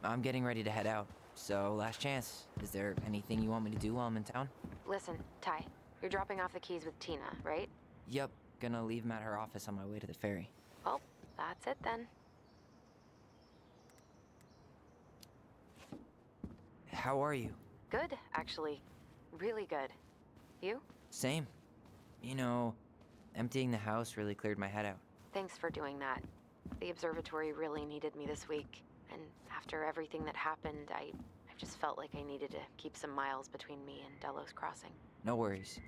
I'm getting ready to head out. So, last chance. Is there anything you want me to do while I'm in town? Listen, Ty, you're dropping off the keys with Tina, right? Yep, gonna leave them at her office on my way to the ferry. Well, that's it then. How are you? Good, actually. Really good. You? Same. You know, emptying the house really cleared my head out. Thanks for doing that. The observatory really needed me this week, and after everything that happened, I just felt like I needed to keep some miles between me and Delos Crossing. No worries.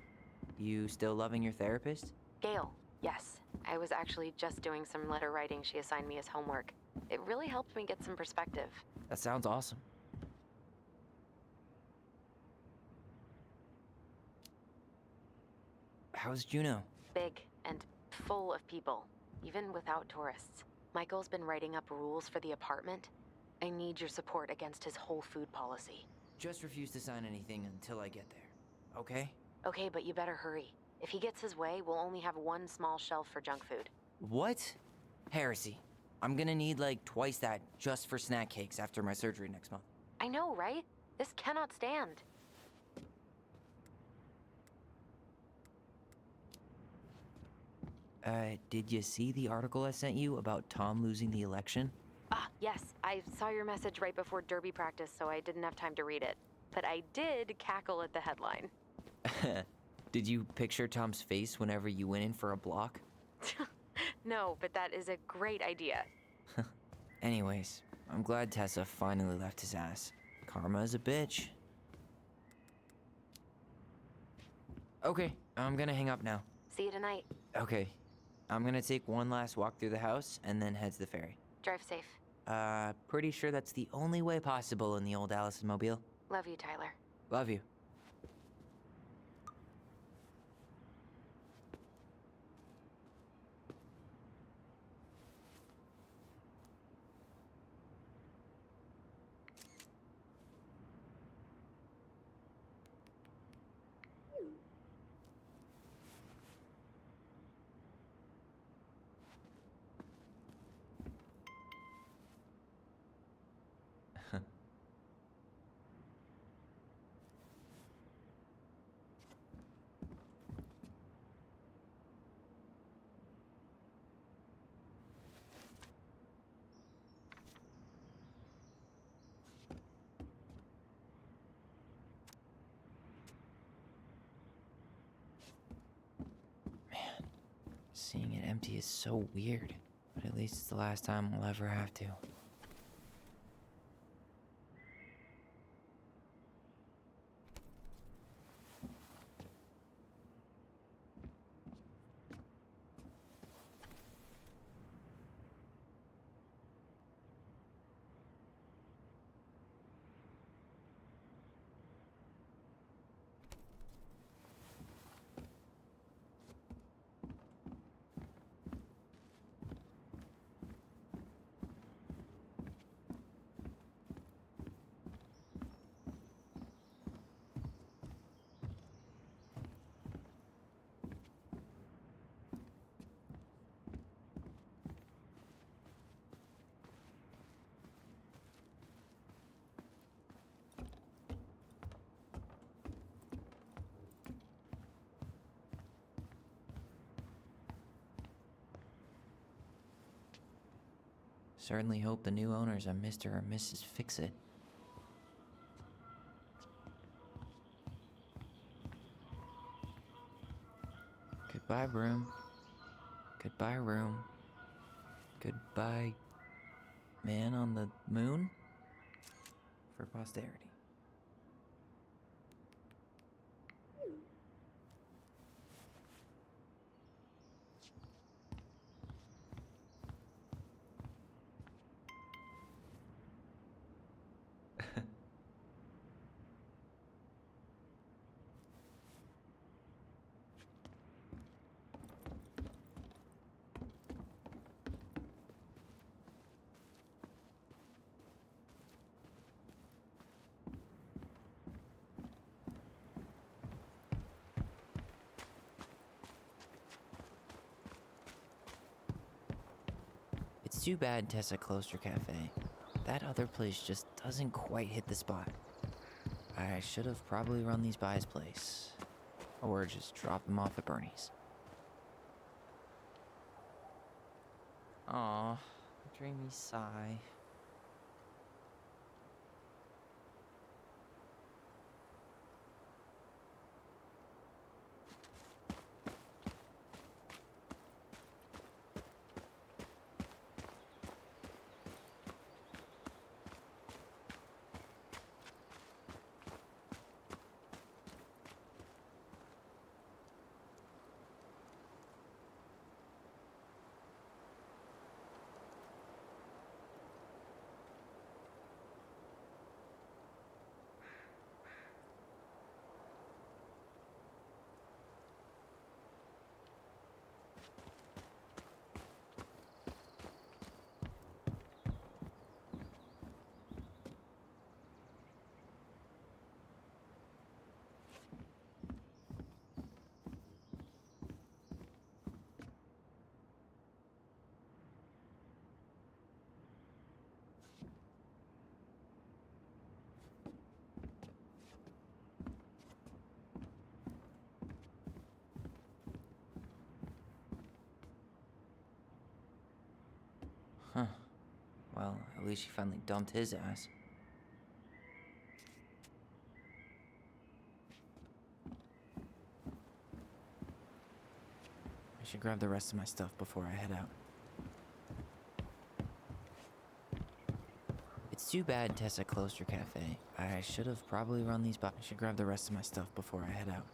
You still loving your therapist? Gail, yes. I was actually just doing some letter writing she assigned me as homework. It really helped me get some perspective. That sounds awesome. How's Juno? Big and full of people, even without tourists. Michael's been writing up rules for the apartment. I need your support against his whole food policy. Just refuse to sign anything until I get there, okay? Okay, but you better hurry. If he gets his way, we'll only have one small shelf for junk food. What? Heresy. I'm gonna need like twice that just for snack cakes after my surgery next month. I know, right? This cannot stand. Did you see the article I sent you about Tom losing the election? Ah, yes. I saw your message right before derby practice, so I didn't have time to read it. But I did cackle at the headline. Did you picture Tom's face whenever you went in for a block? No, but that is a great idea. Anyways, I'm glad Tessa finally left his ass. Karma is a bitch. Okay, I'm gonna hang up now. See you tonight. Okay, I'm gonna take one last walk through the house and then head to the ferry. Drive safe. Pretty sure that's the only way possible in the old Allison mobile. Love you, Tyler. Love you. Seeing it empty is so weird, but at least it's the last time we'll ever have to. Certainly hope the new owners are Mr. or Mrs. Fix-It. Goodbye, room. Goodbye, room. Goodbye, man on the moon? For posterity. too bad Tessa closed her cafe. That other place just doesn't quite hit the spot. I should have probably run these by his place. Or just drop them off at Bernie's. Aw, dreamy sigh. Huh. Well, at least she finally dumped his ass. I should grab the rest of my stuff before I head out. It's too bad Tessa closed her cafe. I should have probably run these by. I should grab the rest of my stuff before I head out.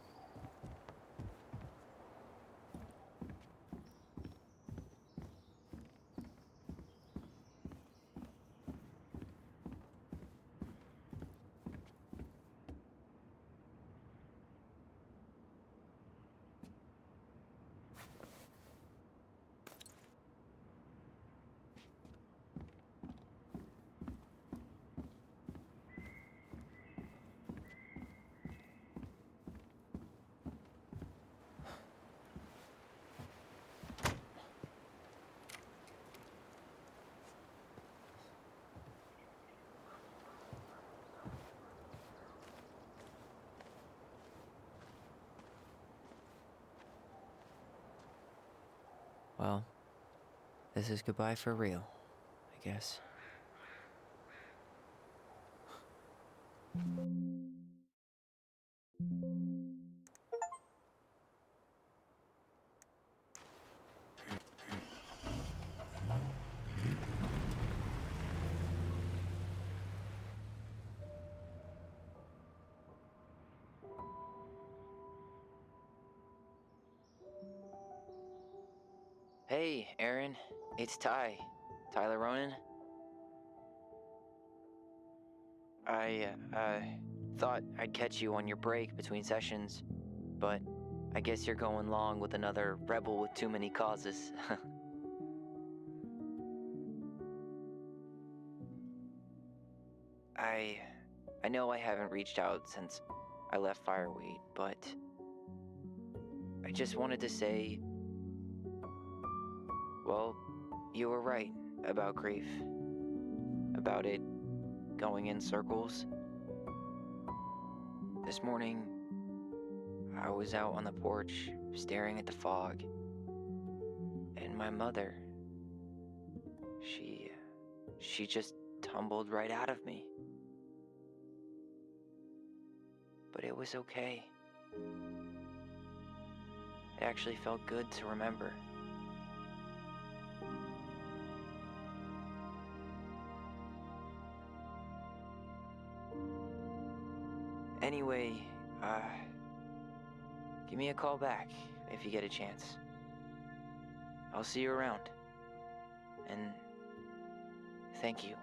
Well, this is goodbye for real, I guess. Hey, Aaron. It's Ty. Tyler Ronan. I thought I'd catch you on your break between sessions, but I guess you're going long with another rebel with too many causes. I know I haven't reached out since I left Fireweed, but I just wanted to say, well, you were right about grief. About it going in circles. This morning, I was out on the porch staring at the fog, and my mother, she just tumbled right out of me. But it was okay. It actually felt good to remember. Anyway, give me a call back if you get a chance. I'll see you around. And thank you.